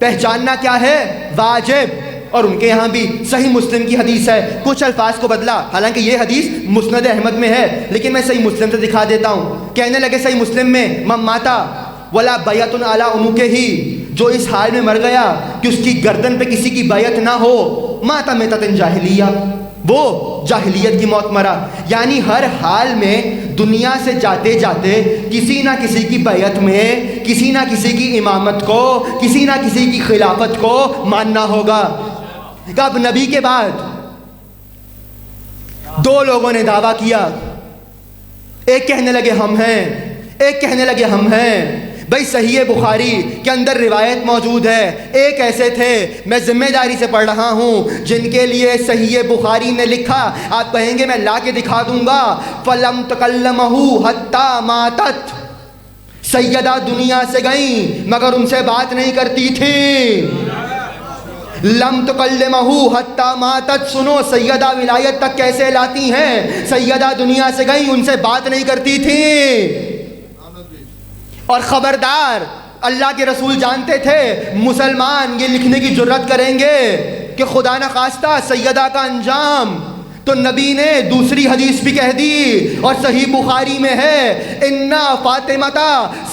پہچاننا کیا ہے, واجب. اور ان کے یہاں بھی صحیح مسلم کی حدیث ہے, کچھ الفاظ کو بدلا, حالانکہ یہ حدیث مسند احمد میں ہے لیکن میں صحیح مسلم سے دکھا دیتا ہوں. کہنے لگے صحیح مسلم میں من ماتا ولا بیعۃ علی عنقہ, جو اس حال میں مر گیا کہ اس کی گردن پہ کسی کی بیعت نہ ہو, ماتا میتۃ جاہلیہ, وہ جاہلیت کی موت مرا. یعنی ہر حال میں دنیا سے جاتے جاتے کسی نہ کسی کی بیعت میں, کسی نہ کسی کی امامت کو, کسی نہ کسی کی خلافت کو ماننا ہوگا. اب نبی کے بعد دو لوگوں نے دعویٰ کیا, ایک کہنے لگے ہم ہیں, ایک کہنے لگے ہم ہیں. بھائی صحیح بخاری کے اندر روایت موجود ہے, ایک ایسے تھے, میں ذمہ داری سے پڑھ رہا ہوں, جن کے لیے صحیح بخاری نے لکھا, آپ کہیں گے میں لا کے دکھا دوں گا, فَلَمْ تَكَلَّمَهُ حَتَّى مَاتَتْ, سیدہ دنیا سے گئیں مگر ان سے بات نہیں کرتی تھی. لم تکلمہ حتی ماتت, سنو سیدہ ولایت تک کیسے لاتی ہیں, سیدہ دنیا سے گئیں ان سے بات نہیں کرتی تھی. اور خبردار, اللہ کے رسول جانتے تھے مسلمان یہ لکھنے کی جرت کریں گے کہ خدا نخواستہ سیدہ کا انجام, تو نبی نے دوسری حدیث بھی کہہ دی اور صحیح بخاری میں ہے, انا فاطمہ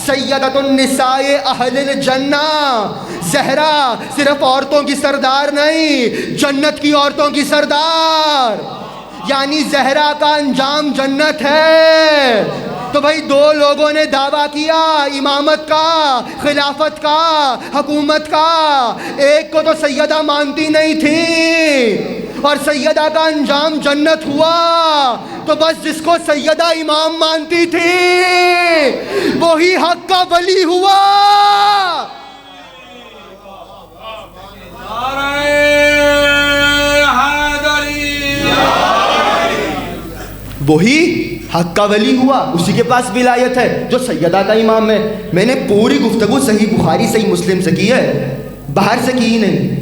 سیدۃ النساء اہل الجنہ, زہرا صرف عورتوں کی سردار نہیں, جنت کی عورتوں کی سردار. یعنی زہرا کا انجام جنت ہے. تو بھائی دو لوگوں نے دعویٰ کیا امامت کا, خلافت کا, حکومت کا. ایک کو تو سیدہ مانتی نہیں تھی اور سیدہ کا انجام جنت ہوا, تو بس جس کو سیدہ امام مانتی تھی وہی حق کا ولی ہوا. وہی حق کا ولی ہوا, اسی کے پاس ولایت ہے جو سیدہ کا امام ہے. میں نے پوری گفتگو صحیح بخاری صحیح مسلم سے کی ہے, باہر سے کی ہی نہیں,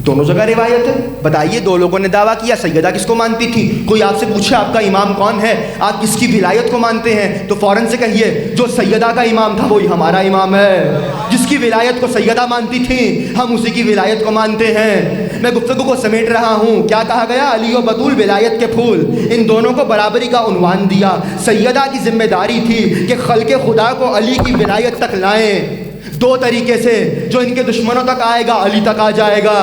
دونوں جگہ روایت ہے. بتائیے دو لوگوں نے دعویٰ کیا, سیدہ کس کو مانتی تھی. کوئی آپ سے پوچھے آپ کا امام کون ہے, آپ کس کی ولایت کو مانتے ہیں, تو فوراً سے کہیے جو سیدہ کا امام تھا وہی ہمارا امام ہے. جس کی ولایت کو سیدہ مانتی تھی ہم اسی کی ولایت کو مانتے ہیں. میں گفتگو کو سمیٹ رہا ہوں. کیا کہا گیا, علی و بطول ولایت کے پھول, ان دونوں کو برابری کا عنوان دیا. سیدہ کی ذمہ داری تھی کہ خلق خدا کو علی کی ولایت تک لائیں, دو طریقے سے, جو ان کے دشمنوں تک آئے گا علی تک آ جائے گا.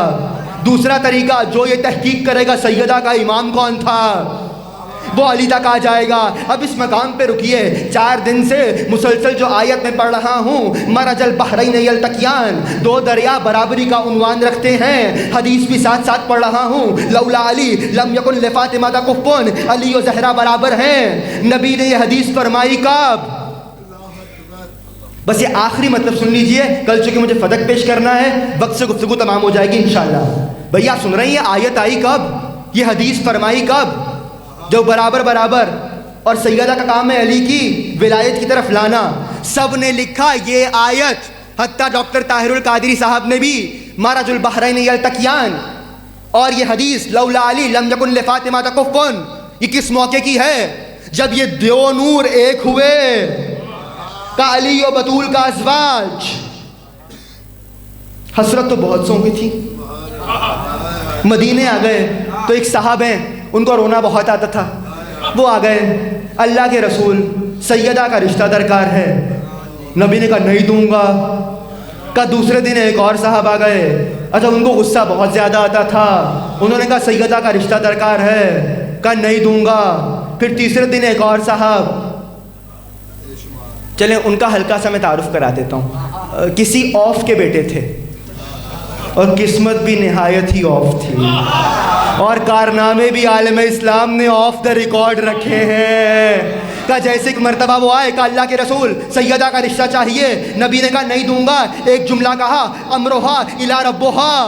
دوسرا طریقہ جو یہ تحقیق کرے گا سیدہ کا امام کون تھا وہ علی تک آ جائے گا. اب اس مقام پہ رکیے, 4 دن سے مسلسل جو آیت میں پڑھ رہا ہوں, مرج البحرین یلتقیان, دو دریا برابری کا عنوان رکھتے ہیں. حدیث بھی ساتھ ساتھ پڑھ رہا ہوں, لولا علی لم یکن لفاطمہ کفون, علی و زہرا برابر ہیں. نبی نے یہ حدیث فرمائی کب, بس یہ آخری مطلب سن لیجئے, کل چونکہ مجھے فتق پیش کرنا ہے وقت سے گفتگو تمام ہو جائے گی انشاءاللہ. بھیا آپ سن رہے ہیں یہ آیت آئی کب, یہ حدیث فرمائی کب, جو برابر برابر, اور سیدہ کا کام ہے علی کی ولایت کی طرف لانا. سب نے لکھا یہ آیت, حتیٰ ڈاکٹر طاہر القادری صاحب نے بھی, مرج البحرین یلتقیان, اور یہ حدیث لولا علی لم یکن لفاطمہ کفون, یہ کس موقع کی ہے, جب یہ دو نور ایک ہوئے, کا علی و بطول کا ازواج. حسرت تو بہت سوں کی تھی. مدینے آ گئے تو ایک صاحب ہیں, ان کو رونا بہت آتا تھا, وہ آ گئے, اللہ کے رسول سیدہ کا رشتہ درکار ہے. نبی نے کہا نہیں دوں گا. کا دوسرے دن ایک اور صاحب آ گئے, اچھا ان کو غصہ بہت زیادہ آتا تھا, انہوں نے کہا سیدہ کا رشتہ درکار ہے, کہا نہیں دوں گا. پھر تیسرے دن ایک اور صاحب, چلیں ان کا ہلکا سا میں تعارف کرا دیتا ہوں. کسی اوف کے بیٹے تھے اور قسمت بھی نہایت ہی آف تھی, اور کارنامے بھی عالم اسلام نے آف دا ریکارڈ رکھے ہیں. کہ جیسے ایک مرتبہ وہ آئے, کہا اللہ کے رسول سیدہ کا رشتہ چاہیے. نبی نے کہا نہیں دوں گا. ایک جملہ کہا, امرہا الی ربہا,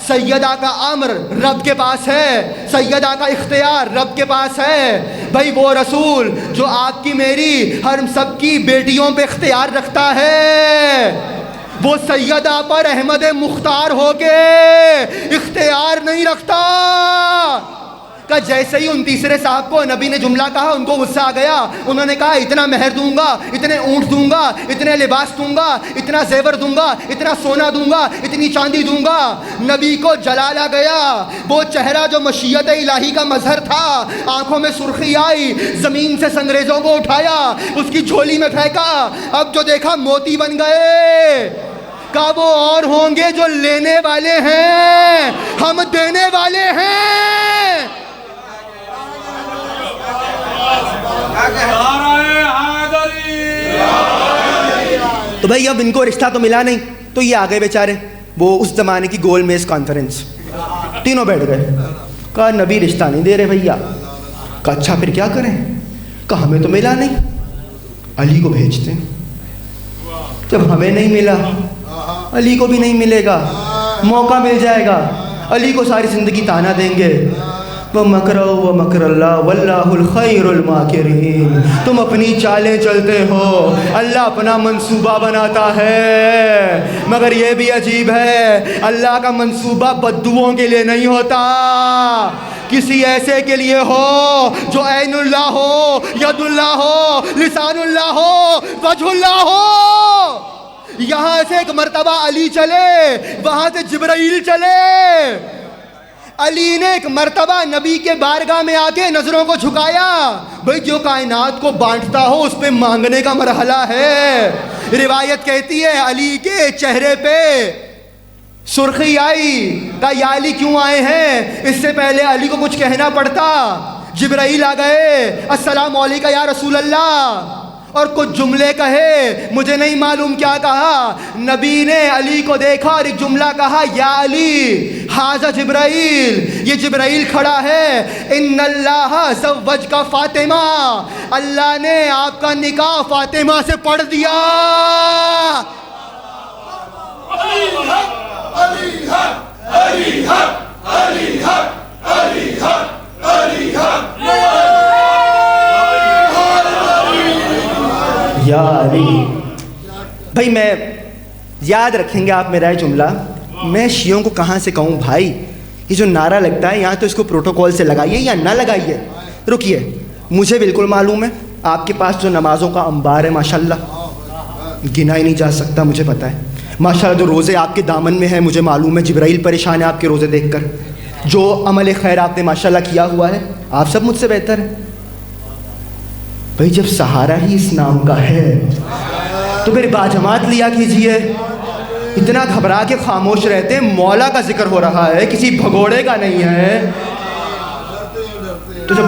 سیدہ کا امر رب کے پاس ہے, سیدہ کا اختیار رب کے پاس ہے. بھائی وہ رسول جو آپ کی میری ہر سب کی بیٹیوں پہ اختیار رکھتا ہے, وہ سیدہ پر احمد مختار ہو کے اختیار نہیں رکھتا. کہ جیسے ہی 29 صاحب کو نبی نے جملہ کہا ان کو غصہ آ گیا. انہوں نے کہا اتنا مہر دوں گا, اتنے اونٹ دوں گا, اتنے لباس دوں گا, اتنا زیور دوں گا, اتنا سونا دوں گا, اتنی چاندی دوں گا. نبی کو جلال آ گیا. وہ چہرہ جو مشیت الہی کا مظہر تھا, آنکھوں میں سرخی آئی, زمین سے سنگریزوں کو اٹھایا, اس کی جھولی میں پھینکا. اب جو دیکھا موتی بن گئے. کہا وہ اور ہوں گے جو لینے والے ہیں, ہم دینے والے ہیں. تو بھائی اب ان کو رشتہ تو ملا نہیں, تو یہ آگئے بیچارے. وہ اس زمانے کی گول میز کانفرنس, تینوں بیٹھ گئے. کہا نبی رشتہ نہیں دے رہے بھیا. کہا اچھا پھر کیا کریں؟ کہا ہمیں تو ملا نہیں, علی کو بھیجتے ہیں. جب ہمیں نہیں ملا علی کو بھی نہیں ملے گا, موقع مل جائے گا, علی کو ساری زندگی تانا دیں گے. وَمَكْرَ وَمَكْرَ اللَّهُ وَاللَّهُ الْخَيْرُ الْمَاكِرِينَ. تم اپنی چالیں چلتے ہو, اللہ اپنا منصوبہ بناتا ہے. مگر یہ بھی عجیب ہے, اللہ کا منصوبہ بددعاؤں کے لیے نہیں ہوتا, کسی ایسے کے لیے ہو جو عین اللہ ہو, ید اللہ ہو, لسان اللہ ہو, وجہ اللہ ہو. یہاں سے ایک مرتبہ علی چلے, وہاں سے جبرائیل چلے. علی نے ایک مرتبہ نبی کے بارگاہ میں آ کے نظروں کو جھکایا. بھئی جو کائنات کو بانٹتا ہو اس پہ مانگنے کا مرحلہ ہے. روایت کہتی ہے علی کے چہرے پہ سرخی آئی. کہا یا علی کیوں آئے ہیں؟ اس سے پہلے علی کو کچھ کہنا پڑتا. جبرائیل آ گئے, السلام علیکم یا رسول اللہ, اور کچھ جملے کہے, مجھے نہیں معلوم کیا کہا. نبی نے علی کو دیکھا اور ایک جملہ کہا, یا علی ھذا جبرائیل, یہ جبرائیل کھڑا ہے. ان اللہ زوج کا فاطمہ, اللہ نے آپ کا نکاح فاطمہ سے پڑھ دیا. علی حق, علی حق, علی حق, علی حق, علی حق, علی حق. یا علی. بھائی میں یاد رکھیں گے آپ میرا یہ جملہ. میں شیعوں کو کہاں سے کہوں بھائی, یہ جو نعرہ لگتا ہے یہاں تو اس کو پروٹوکول سے لگائیے یا نہ لگائیے. رکیے, مجھے بالکل معلوم ہے آپ کے پاس جو نمازوں کا انبار ہے ماشاءاللہ گنا ہی نہیں جا سکتا, مجھے پتہ ہے. ماشاءاللہ جو روزے آپ کے دامن میں ہیں مجھے معلوم ہے, جبرائیل پریشان ہے آپ کے روزے دیکھ کر. جو عمل خیر آپ نے ماشاءاللہ کیا ہوا ہے, آپ سب مجھ سے بہتر ہیں. بھئی جب سہارا ہی اس نام کا ہے تو پھر باجماعت لیا کیجئے. اتنا گھبرا کے خاموش رہتے ہیں, مولا کا ذکر ہو رہا ہے, کسی بھگوڑے کا نہیں ہے. تو جب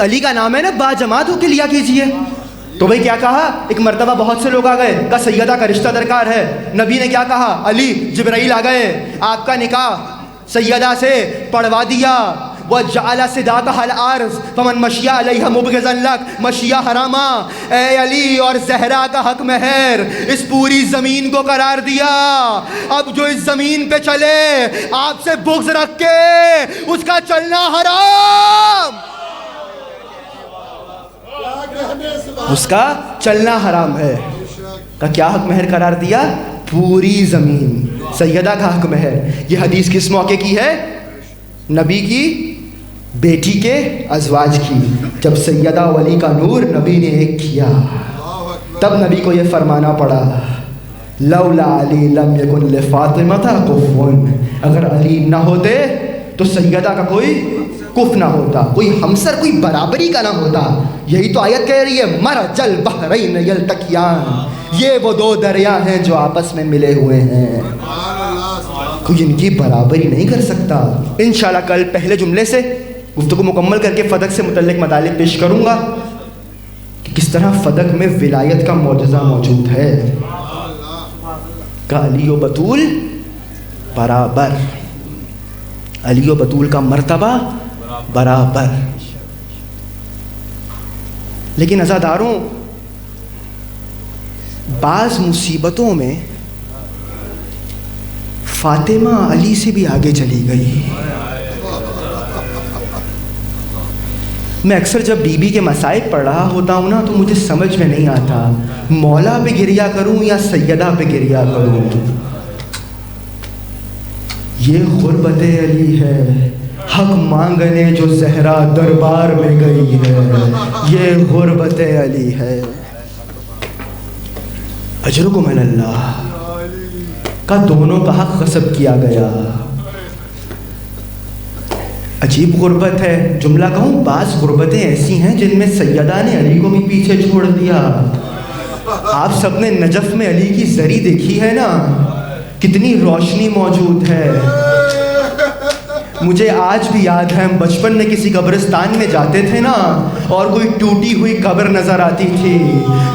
علی کا نام ہے نا, باجماعت ہو کے لیا کیجئے. تو بھئی کیا کہا, ایک مرتبہ بہت سے لوگ آ گئے, کہا سیدہ کا رشتہ درکار ہے. نبی نے کیا کہا, علی جبرائیل آ گئے, آپ کا نکاح سیدہ سے پڑھوا دیا. وَجَعَلَ صِدَاقَهَا الْعَارِض فَمَنْ مَشِيَ عَلَيْهَا مُبْغِضًا لَكَ مَشِيَ حَرَامًا. اے علی اور زہرا کا حق مہر اس پوری زمین کو قرار دیا. اب جو اس زمین پہ چلے آپ سے بغض رکھ کے, اس کا چلنا حرام, اس کا چلنا حرام ہے. کا کیا حق مہر قرار دیا؟ پوری زمین, سیدہ کا حق مہر. یہ حدیث کس موقع کی ہے؟ نبی کی بیٹی کے ازواج کی. جب سیدہ ولی کا نور نبی نے ایک کیا تب نبی کو یہ فرمانا پڑا, لولا علی لم یکن لفاطمہ کفو. اگر علی نہ ہوتے تو سیدہ کا کوئی کف نہ ہوتا, کوئی ہمسر, کوئی برابری کا نہ ہوتا. یہی تو آیت کہہ رہی ہے, مرج البحرین یلتقیان, یہ وہ دو دریا ہیں جو آپس میں ملے ہوئے ہیں, کوئی ان کی برابری نہیں کر سکتا. انشاءاللہ کل پہلے جملے سے گفتگو مکمل کر کے فدق سے متعلق مطالب پیش کروں گا کہ کس طرح فدق میں ولایت کا معجزہ موجود ہے. کہ علی و بطول برابر, علی و بطول کا مرتبہ برابر. لیکن عزاداروں، بعض مصیبتوں میں فاطمہ علی سے بھی آگے چلی گئی۔ میں اکثر جب بی بی کے مصائب پڑھ رہا ہوتا ہوں نا، تو مجھے سمجھ میں نہیں آتا مولا پہ گریہ کروں یا سیدہ پہ گریہ کروں۔ یہ غربت علی ہے، حق مانگنے جو زہرا دربار میں گئی ہے، یہ غربت علی ہے۔ اجرکم علی اللہ کا دونوں کا حق غصب کیا گیا۔ عجیب غربت ہے۔ جملہ کہوں، بعض غربتیں ایسی ہیں جن میں سیدہ نے علی کو بھی پیچھے چھوڑ دیا۔ آپ سب نے نجف میں علی کی زری دیکھی ہے نا، کتنی روشنی موجود ہے۔ مجھے آج بھی یاد ہے، ہم بچپن میں کسی قبرستان میں جاتے تھے نا، اور کوئی ٹوٹی ہوئی قبر نظر آتی تھی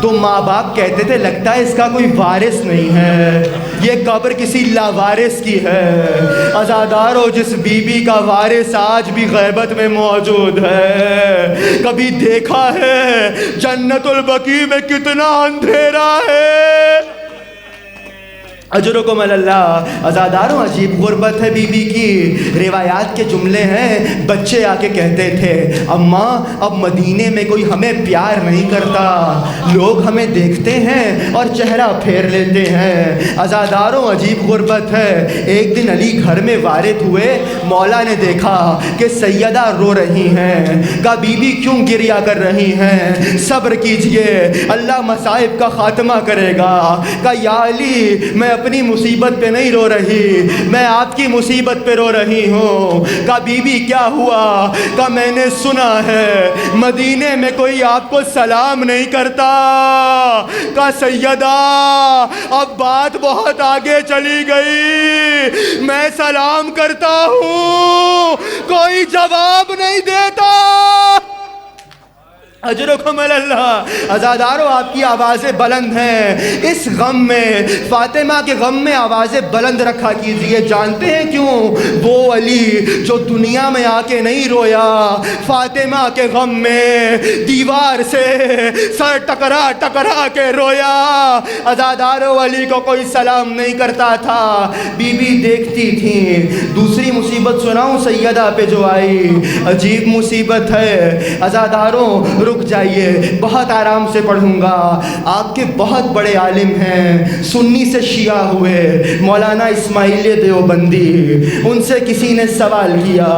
تو ماں باپ کہتے تھے لگتا ہے اس کا کوئی وارث نہیں ہے، یہ قبر کسی لاوارث کی ہے۔ عزادارو، جس بی بی کا وارث آج بھی غیبت میں موجود ہے، کبھی دیکھا ہے جنت البقیع میں کتنا اندھیرا ہے؟ اجرکم علی اللہ۔ عزاداروں، عجیب غربت ہے بی بی کی۔ روایات کے جملے ہیں، بچے آ کے کہتے تھے اماں اب مدینے میں کوئی ہمیں پیار نہیں کرتا، لوگ ہمیں دیکھتے ہیں اور چہرہ پھیر لیتے ہیں۔ عزاداروں، عجیب غربت ہے۔ ایک دن علی گھر میں وارد ہوئے، مولا نے دیکھا کہ سیدہ رو رہی ہیں۔ کہا بی بی کیوں گریہ کر رہی ہیں؟ صبر کیجئے، اللہ مصائب کا خاتمہ کرے گا۔ کہا یا علی، میں اپنی مصیبت پہ نہیں رو رہی، میں آپ کی مصیبت پہ رو رہی ہوں۔ کہا بی بی کیا ہوا؟ کہا میں نے سنا ہے مدینے میں کوئی آپ کو سلام نہیں کرتا۔ کہا سیدہ اب بات بہت آگے چلی گئی، میں سلام کرتا ہوں کوئی جواب نہیں دیتا۔ اجرکم علی اللہ۔ عزادارو، آپ کی آوازیں بلند ہیں، اس غم میں، فاطمہ کے غم میں آوازیں بلند رکھا کیجئے۔ جانتے ہیں کیوں؟ وہ علی جو دنیا میں آ کے نہیں رویا، فاطمہ کے غم میں دیوار سے سر ٹکرا ٹکرا کے رویا۔ عزادارو، علی کو کوئی سلام نہیں کرتا تھا، بی بی دیکھتی تھی۔ دوسری مصیبت سناؤں سیدہ پہ جو آئی، عجیب مصیبت ہے۔ عزاداروں، رک جائیے، بہت آرام سے پڑھوں گا۔ آپ کے بہت بڑے عالم ہیں، سنی سے شیعہ ہوئے، مولانا اسماعیل دیوبندی۔ ان سے کسی نے سوال کیا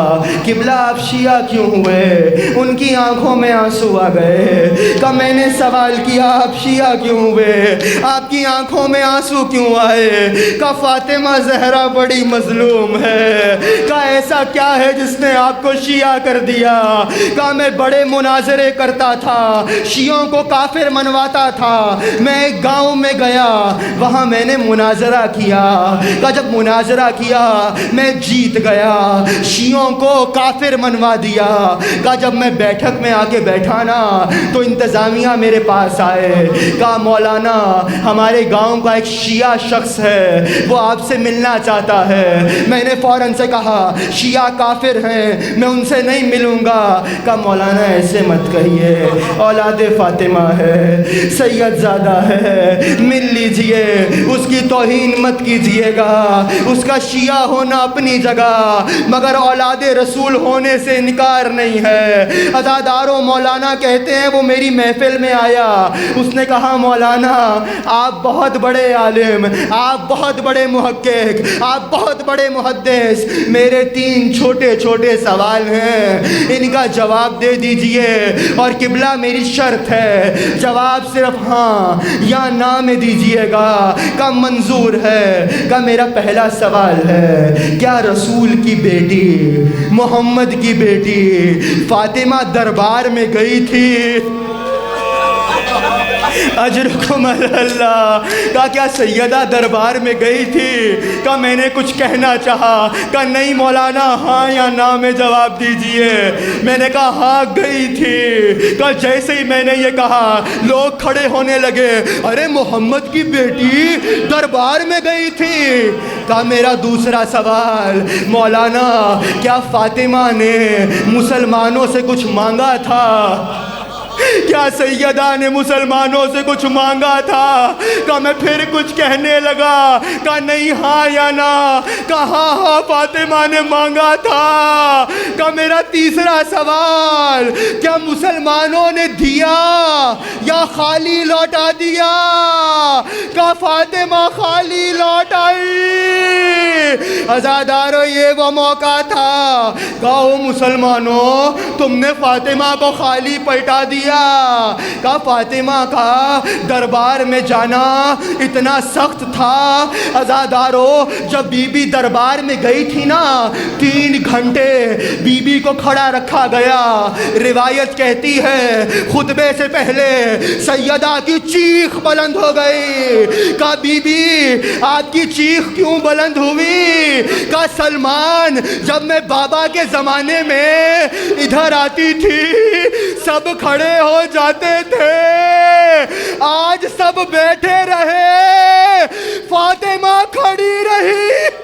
قبلہ آپ شیعہ کیوں ہوئے؟ ان کی آنکھوں میں آنسو آ گئے۔ کہا میں نے سوال کیا آپ شیعہ کیوں ہوئے؟ آپ کی آنکھوں میں آنسو کیوں آئے؟ کہا فاطمہ زہرا بڑی مظلوم ہے۔ کہا ایسا کیا ہے جس نے آپ کو شیعہ کر دیا؟ کہا میں بڑے مناظرے کرتا تھا، شیعوں کو کافر منواتا تھا۔ میں ایک گاؤں میں گیا، وہاں میں نے مناظرہ کیا۔ کہا جب مناظرہ کیا میں جیت گیا، شیعوں کو کافر منوا دیا۔ کہا جب میں بیٹھک میں آ کے بیٹھا نا تو انتظامیہ میرے پاس آئے۔ کہا مولانا ہمارے گاؤں کا ایک شیعہ شخص ہے، وہ آپ سے ملنا چاہتا ہے۔ میں نے فوراً سے کہا شیعہ کافر ہیں، میں ان سے نہیں ملوں گا۔ کہا مولانا ایسے مت کہیے، اولاد فاطمہ ہے، سید زادہ ہے، مل لیجئے، اس کی توہین مت کیجئے گا۔ اس کا شیعہ ہونا اپنی جگہ، مگر اولاد رسول ہونے سے انکار نہیں ہے۔ عزاداروں، مولانا کہتے ہیں وہ میری محفل میں آیا، اس نے کہا مولانا آپ بہت بڑے عالم، آپ بہت بڑے محقق، آپ بہت بڑے محدث، میرے 3 چھوٹے چھوٹے سوال ہیں، ان کا جواب دے دیجئے، اور قبلہ میری شرط ہے، جواب صرف ہاں یا نہ میں دیجئے گا۔ کا منظور ہے؟ کا میرا پہلا سوال ہے، کیا رسول کی بیٹی، محمد کی بیٹی فاطمہ دربار میں گئی تھی؟ اجرکم علی اللہ۔ کہا کیا سیدہ دربار میں گئی تھی؟ کہا میں نے کچھ کہنا چاہا، کہا نہیں مولانا ہاں یا نہ میں جواب دیجئے۔ میں نے کہا ہاں گئی تھی۔ کہا جیسے ہی میں نے یہ کہا لوگ کھڑے ہونے لگے، ارے محمد کی بیٹی دربار میں گئی تھی۔ کہا میرا دوسرا سوال، مولانا کیا فاطمہ نے مسلمانوں سے کچھ مانگا تھا؟ کیا سیدہ نے مسلمانوں سے کچھ مانگا تھا؟ کہا میں پھر کچھ کہنے لگا، کہا نہیں ہاں یا نا، کہا ہاں ہاں فاطمہ نے مانگا تھا۔ کہا میرا تیسرا سوال، کیا مسلمانوں نے دیا یا خالی لوٹا دیا؟ کہا فاطمہ خالی لوٹ آئی۔ عزادارو یہ وہ موقع تھا، کہا او مسلمانوں تم نے فاطمہ کو خالی پلٹا دیا۔ کہا فاطمہ کا دربار میں جانا اتنا سخت تھا عزادارو، جب بی بی دربار میں گئی تھی نا 3 گھنٹے بی بی کو کھڑا رکھا گیا۔ روایت کہتی ہے خطبے سے پہلے سیدہ کی چیخ بلند ہو گئی۔ کہا بی بی آپ کی چیخ کیوں بلند ہوئی؟ کہا سلمان جب میں بابا کے زمانے میں ادھر آتی تھی سب کھڑے ہو جاتے تھے، آج سب بیٹھے رہے فاطمہ کھڑی رہی۔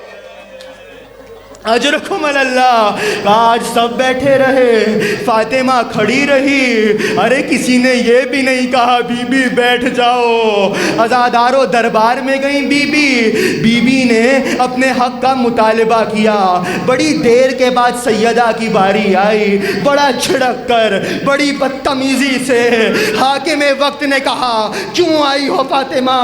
اجرکم اللہ، آج سب بیٹھے رہے فاطمہ کھڑی رہی۔ ارے کسی نے یہ بھی نہیں کہا بی بی بیٹھ جاؤ۔ عزادارو دربار میں گئیں بی بی نے اپنے حق کا مطالبہ کیا۔ بڑی دیر کے بعد سیدہ کی باری آئی، بڑا چھڑک کر بڑی بدتمیزی سے حاکم وقت نے کہا کیوں آئی ہو فاطمہ؟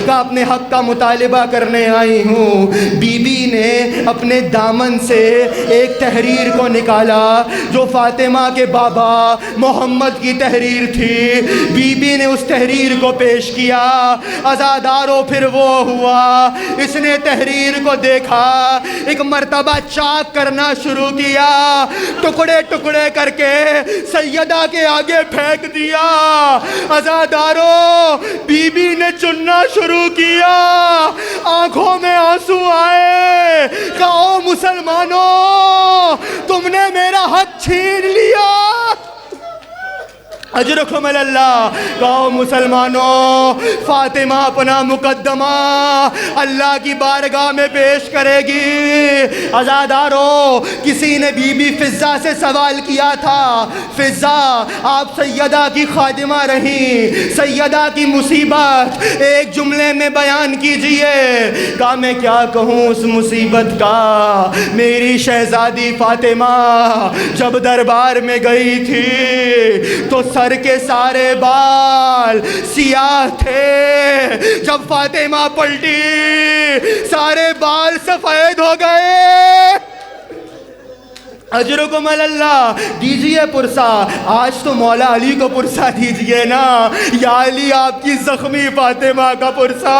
کہا اپنے حق کا مطالبہ کرنے آئی ہوں۔ بی بی نے اپنے دامن سے ایک تحریر کو نکالا جو فاطمہ کے بابا محمد کی تحریر تھی۔ بی بی نے اس تحریر کو پیش کیا۔ عزادارو پھر وہ ہوا، اس نے تحریر کو دیکھا، ایک مرتبہ چاک کرنا شروع کیا، ٹکڑے ٹکڑے کر کے سیدہ کے آگے پھینک دیا۔ عزادارو بی بی نے چننا شروع کیا، آنکھوں میں آنسو آئے۔ کہو مسلمانوں تم نے میرا حق چھین لیا۔ اجرکم اللہ، کہو مسلمانوں فاطمہ اپنا مقدمہ اللہ کی بارگاہ میں پیش کرے گی۔ عزادارو کسی نے بی بی فضہ سے سوال کیا تھا، فضہ آپ سیدہ کی خادمہ رہیں، سیدہ کی مصیبت ایک جملے میں بیان کیجئے۔ کہا میں کیا کہوں اس مصیبت کا، میری شہزادی فاطمہ جب دربار میں گئی تھی تو سر کے سارے بال سیاہ تھے، جب فاطمہ پلٹی سارے بال سفید ہو گئے۔ اجرکم اللہ، دیجئے پرسہ، آج تو مولا علی کو پرسہ دیجئے نا، یا علی آپ کی زخمی فاطمہ کا پرسہ،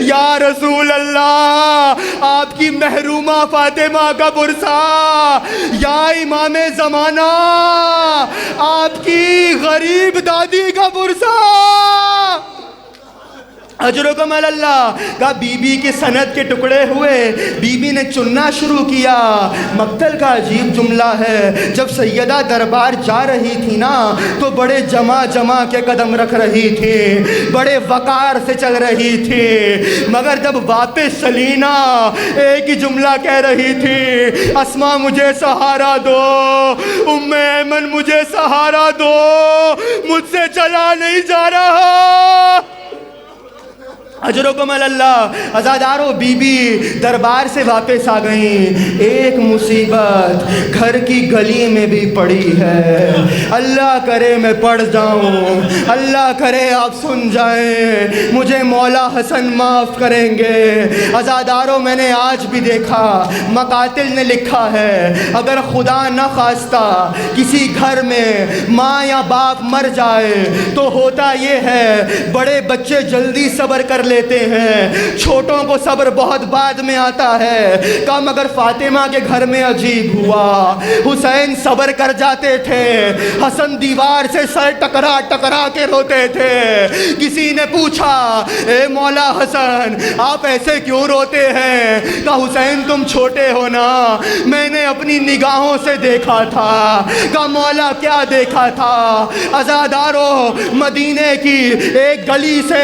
یا رسول اللہ آپ کی محرومہ فاطمہ کا پرسہ، یا امام زمانہ آپ کی غریب دادی کا پرسہ۔ اجرکم اللہ، کہا بی بی کی سند کے ٹکڑے ہوئے، بی بی نے چننا شروع کیا۔ مقتل کا عجیب جملہ ہے، جب سیدہ دربار جا رہی تھی نا تو بڑے جمع کے قدم رکھ رہی تھی، بڑے وقار سے چل رہی تھی، مگر جب واپس چلی نا ایک ہی جملہ کہہ رہی تھی، اسما مجھے سہارا دو، ام ایمن مجھے سہارا دو، مجھ سے چلا نہیں جا رہا۔ اجرکم اللہ، عزادارو بی بی دربار سے واپس آ گئیں۔ ایک مصیبت گھر کی گلی میں بھی پڑی ہے، اللہ کرے میں پڑھ جاؤں، اللہ کرے آپ سن جائیں، مجھے مولا حسن معاف کریں گے۔ عزادارو میں نے آج بھی دیکھا، مقاتل نے لکھا ہے اگر خدا نہ خواستہ کسی گھر میں ماں یا باپ مر جائے تو ہوتا یہ ہے بڑے بچے جلدی صبر کر لیتے ہیں، چھوٹوں کو صبر بہت بعد میں آتا ہے۔ کہا مگر فاطمہ کے گھر میں عجیب ہوا، حسین صبر کر جاتے تھے، حسن دیوار سے سر ٹکرا کے روتے تھے۔ کسی نے پوچھا اے مولا حسن آپ ایسے کیوں روتے ہیں؟ کہا حسین تم چھوٹے ہو نا، میں نے اپنی نگاہوں سے دیکھا تھا۔ کہا مولا کیا دیکھا تھا؟ عزادارو مدینے کی ایک گلی سے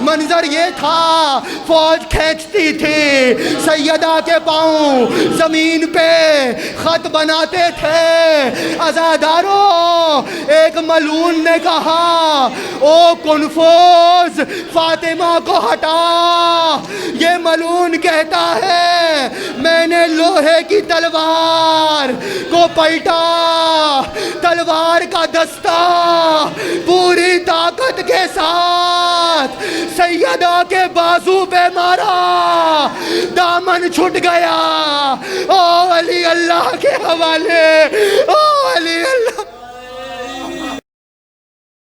منظر یہ تھا فوج کھینچتی تھی سیدہ کے پاؤں زمین پہ خط بناتے تھے عزاداروں ایک ملعون نے کہا او کنفوز فاطمہ کو ہٹا یہ ملعون کہتا ہے میں نے لوہے کی تلوار کو پلٹا تلوار کا دستہ پوری طاقت کے ساتھ سیدہ کے بازو پہ مارا دامن چھٹ گیا او علی اللہ کے حوالے او علی اللہ